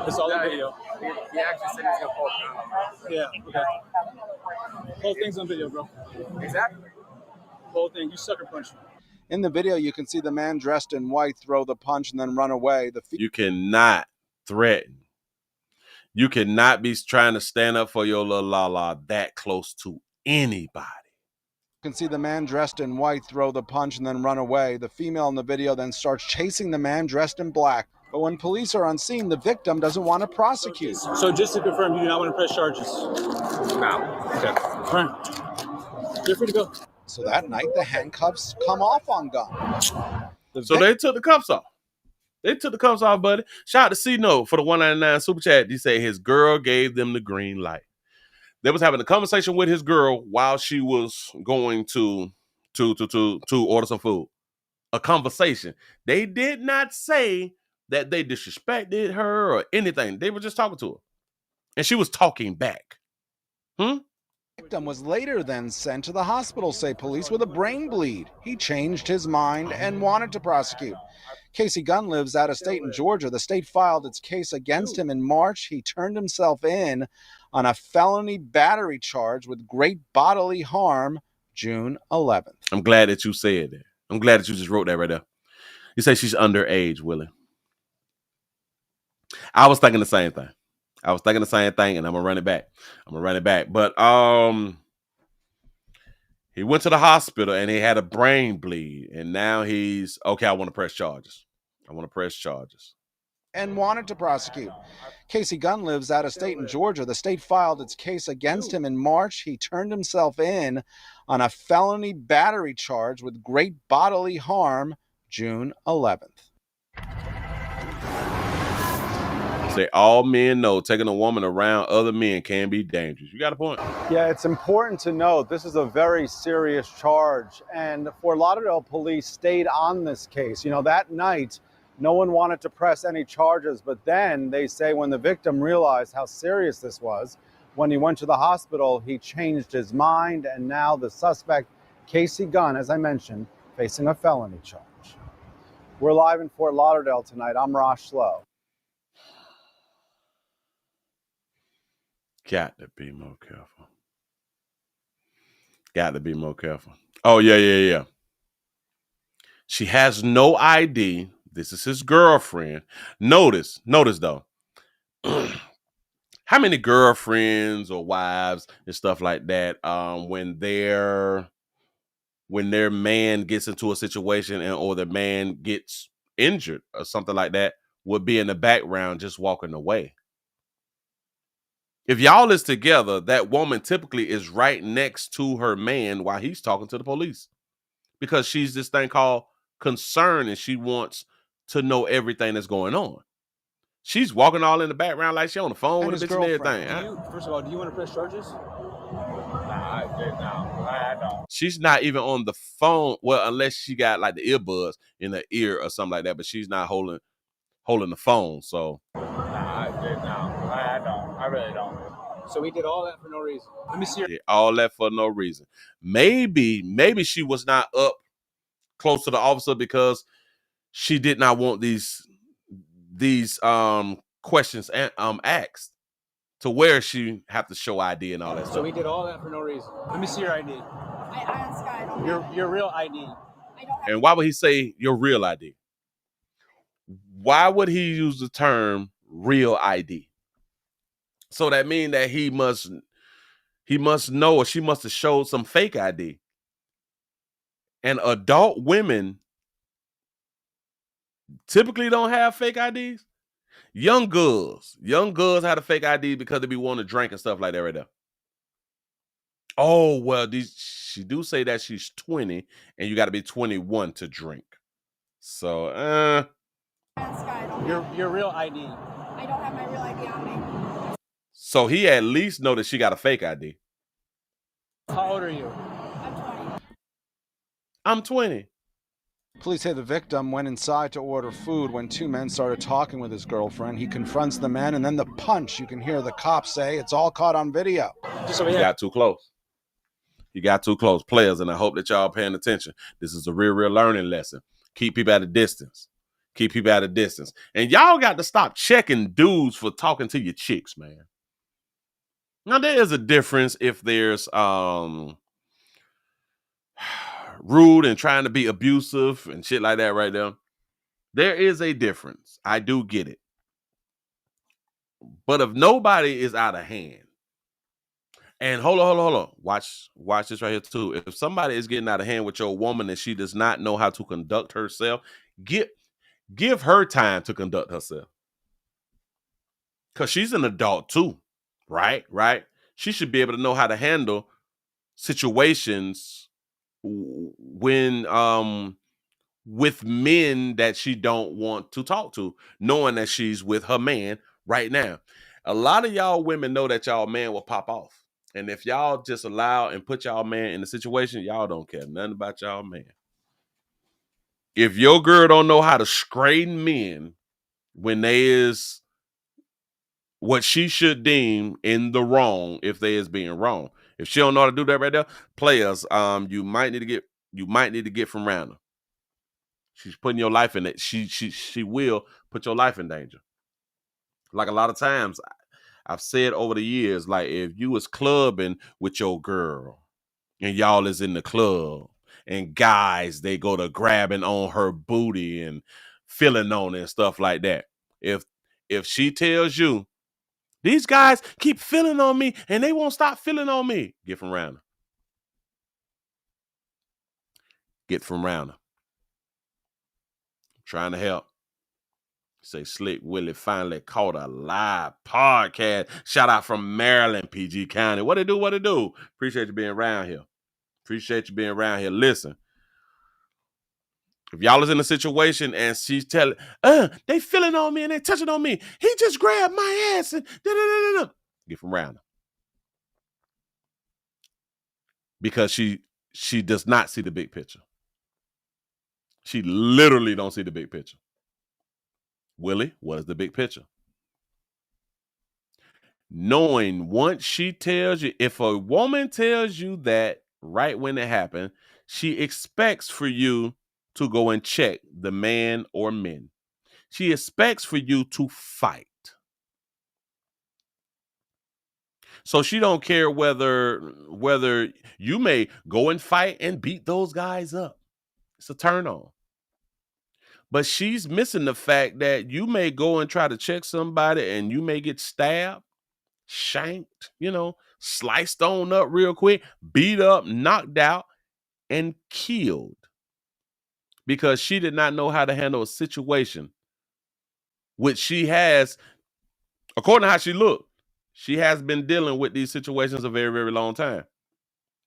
It's all on video. He actually said he was going to pull a gun on me. Yeah, okay. Whole thing's on video, bro. Exactly. Whole thing, you sucker punched. In the video, you can see the man dressed in white throw the punch and then run away. You cannot threaten. You cannot be trying to stand up for your little la-la that close to anybody. You can see the man dressed in white throw the punch and then run away. The female in the video then starts chasing the man dressed in black. But when police are on scene, the victim doesn't want to prosecute. So just to confirm, you do not want to press charges? No. Okay. All right. You're free to go. So that night, the handcuffs come off on Gunn. So they took the cuffs off. They took the cuffs off, buddy. Shout out to C-No for the $1.99 super chat. He said his girl gave them the green light. They was having a conversation with his girl while she was going to order some food. A conversation. They did not say that they disrespected her or anything. They were just talking to her. And she was talking back. The victim was later then sent to the hospital, say police, with a brain bleed. He changed his mind and wanted to prosecute. Casey Gunn lives out of state in Georgia. The state filed its case against him in March. He turned himself in on a felony battery charge with great bodily harm June 11th. I'm glad that you said that. I'm glad that you just wrote that right there. You say she's underage, Willie. I was thinking the same thing. And I'm gonna run it back. But he went to the hospital and he had a brain bleed, and now he's okay. I want to press charges. And wanted to prosecute. Casey Gunn lives out of state in Georgia. The state filed its case against him in March. He turned himself in on a felony battery charge with great bodily harm June 11th. Say all men know taking a woman around other men can be dangerous. You got a point. Yeah, it's important to note this is a very serious charge, and Fort Lauderdale police stayed on this case. You know, that night, no one wanted to press any charges, but then they say when the victim realized how serious this was, when he went to the hospital, he changed his mind, and now the suspect, Casey Gunn, as I mentioned, facing a felony charge. We're live in Fort Lauderdale tonight. I'm Rosh Slow. Got to be more careful. Oh, yeah. She has no ID. This is his girlfriend. Notice though, how many girlfriends or wives and stuff like that, when their man gets into a situation or the man gets injured or something like that, would be in the background just walking away. If y'all is together, that woman typically is right next to her man while he's talking to the police, because she's this thing called concern and she wants to know everything that's going on. She's walking all in the background like she on the phone with a bitch and everything. First of all, do you want to press charges? Nah, I don't. She's not even on the phone. Well, unless she got like the earbuds in her ear or something like that, but she's not holding the phone. So Nah, I don't. I really don't. So we did all that for no reason. Let me see. All that for no reason. Maybe she was not up close to the officer because she did not want these questions asked to where she have to show ID and all that stuff. So we did all that for no reason. Let me see your ID. I don't your real ID. And why would he say your real ID? Why would he use the term real ID? So that means that he must know, or she must have showed some fake ID. And adult women typically don't have fake IDs. Young girls had a fake ID because they be wanting to drink and stuff like that right there. Oh, well, she do say that she's 20 and you got to be 21 to drink. So, your real ID. I don't have my real ID on me. So he at least know that she got a fake ID. How old are you? I'm 20. Police say the victim went inside to order food when two men started talking with his girlfriend. He confronts the men, and then the punch. You can hear the cops say it's all caught on video. He got too close. Players, and I hope that y'all paying attention. This is a real learning lesson. Keep people at a distance. And y'all got to stop checking dudes for talking to your chicks, man. Now, there is a difference if there's rude and trying to be abusive and shit like that right there. There is a difference. I do get it. But if nobody is out of hand, and hold on. Watch this right here too. If somebody is getting out of hand with your woman and she does not know how to conduct herself, give her time to conduct herself. Because she's an adult too, right? She should be able to know how to handle situations when with men that she don't want to talk to, knowing that she's with her man right now. A lot of y'all women know that y'all man will pop off. And if y'all just allow and put y'all man in the situation, y'all don't care nothing about y'all man. If your girl don't know how to straighten men when they is what she should deem in the wrong, if they is being wrong. If she don't know how to do that right there, players, you might need to get from around her. She's putting your life in it. She will put your life in danger. Like a lot of times I've said over the years, like if you was clubbing with your girl and y'all is in the club and guys, they go to grabbing on her booty and feeling on it and stuff like that. If she tells you, these guys keep feeling on me and they won't stop feeling on me, get from around her. Get from around her. I'm trying to help. Say Slick Willie finally caught a live podcast. Shout out from Maryland, PG County. What it do? What it do? Appreciate you being around here. Appreciate you being around here. Listen, if y'all is in a situation and she's telling, they feeling on me and they touching on me. He just grabbed my ass and da-da-da-da-da. Get from around her. Because she does not see the big picture. She literally don't see the big picture. Willie, what is the big picture? Knowing once she tells you, if a woman tells you that right when it happened, she expects for you to go and check the man or men. She expects for you to fight. So she don't care whether you may go and fight and beat those guys up. It's a turn on. But she's missing the fact that you may go and try to check somebody and you may get stabbed, shanked, sliced on up real quick, beat up, knocked out, and killed. Because she did not know how to handle a situation, which she has, according to how she looked, she has been dealing with these situations a very, very long time.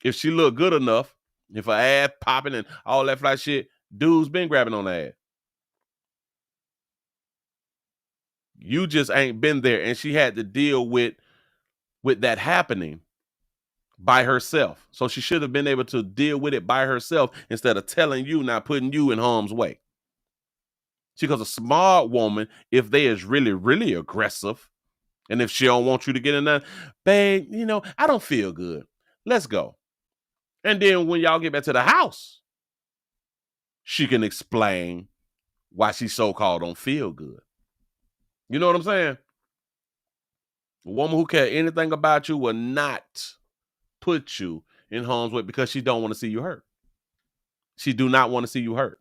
If she looked good enough, if her ass popping and all that fly shit, dudes been grabbing on her ass. You just ain't been there, and she had to deal with that happening by herself. So she should have been able to deal with it by herself instead of telling you, not putting you in harm's way. See, because a smart woman, if they is really, really aggressive, and if she don't want you to get in there, babe, I don't feel good. Let's go. And then when y'all get back to the house, she can explain why she so-called don't feel good. You know what I'm saying? A woman who cares anything about you will not put you in harm's way because she don't want to see you hurt. She do not want to see you hurt.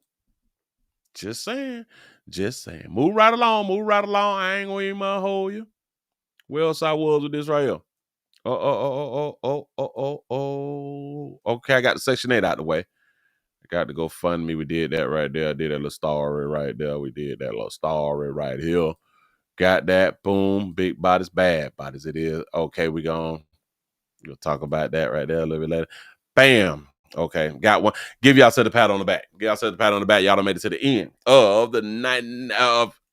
Just saying. Just saying. Move right along. Move right along. I ain't gonna even hold you. Where else I was with this right here? Okay, I got the Section 8 out the way. I got to go fund me. We did that right there. I did that little story right there. We did that little story right here. Got that. Boom. Big bodies, bad bodies. It is. Okay, we'll talk about that right there a little bit later. Bam. Okay, got one. Give y'all a pat on the back. Give y'all a pat on the back. Y'all done made it to the end of the night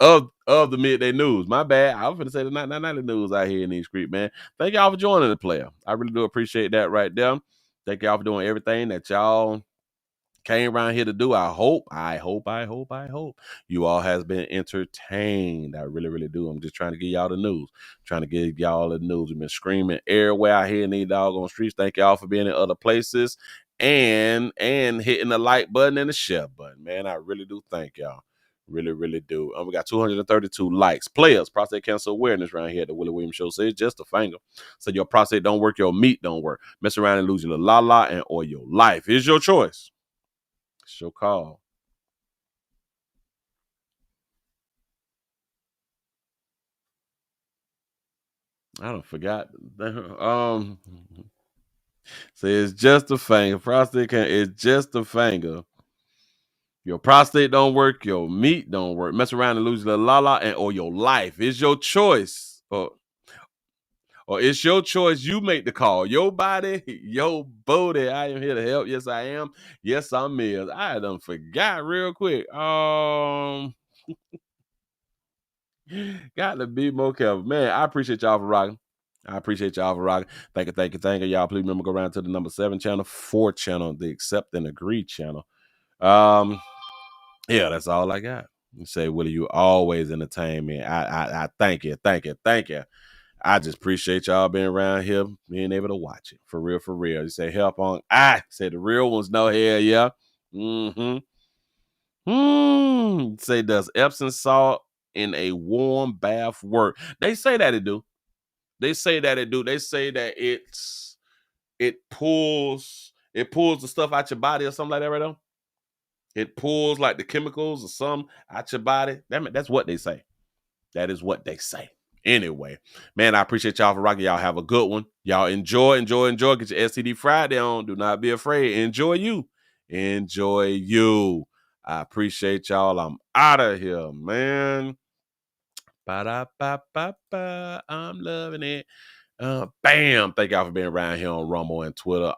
of the midday news. My bad. I was going to say the nightly news out here in these streets, man. Thank y'all for joining the player. I really do appreciate that right there. Thank y'all for doing everything that y'all came around here to do. I hope you all has been entertained. I really, really do. I'm just trying to give y'all the news. We've been screaming everywhere out here in these doggone streets. Thank y'all for being in other places and hitting the like button and the share button. Man, I really do thank y'all. Really, really do. We got 232 likes. Players, prostate cancer awareness around here at the Willie Williams Show says just a finger. So your prostate don't work, your meat don't work. Mess around and lose your la and or your life. Is your choice. It's your call. I don't forgot. So it's just a finger. Prostate cancer is just a finger. Your prostate don't work. Your meat don't work. Mess around and lose your la and or your life. It's your choice. Or it's your choice. You make the call. Your body, your booty. I am here to help. Yes, I am. Yes, I'm Mills. I done forgot real quick. Got to be more careful. Man, I appreciate y'all for rocking. Thank you. Y'all, please remember, go around to the number 7 channel, 4 channel, the accept and agree channel. Yeah, that's all I got. You say, Willie, you always entertain me. I thank you. I just appreciate y'all being around here, being able to watch it. For real. You say help on. I say the real ones know hell yeah. Say, does Epsom salt in a warm bath work? They say that it do. They say that it say that it pulls It pulls the stuff out your body or something like that, right on? It pulls like the chemicals or some out your body. That's what they say. That is what they say. Anyway, man, I appreciate y'all for rocking. Y'all have a good one. Y'all enjoy. Get your STD Friday on. Do not be afraid. Enjoy you. I appreciate y'all. I'm out of here, man. Ba-da-ba-ba-ba. I'm loving it. Bam. Thank y'all for being around here on Rumble and Twitter.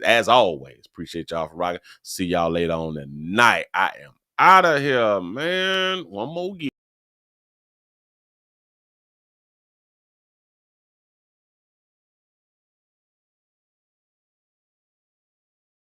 As always, appreciate y'all for rocking. See y'all later on tonight. I am out of here, man. One more year.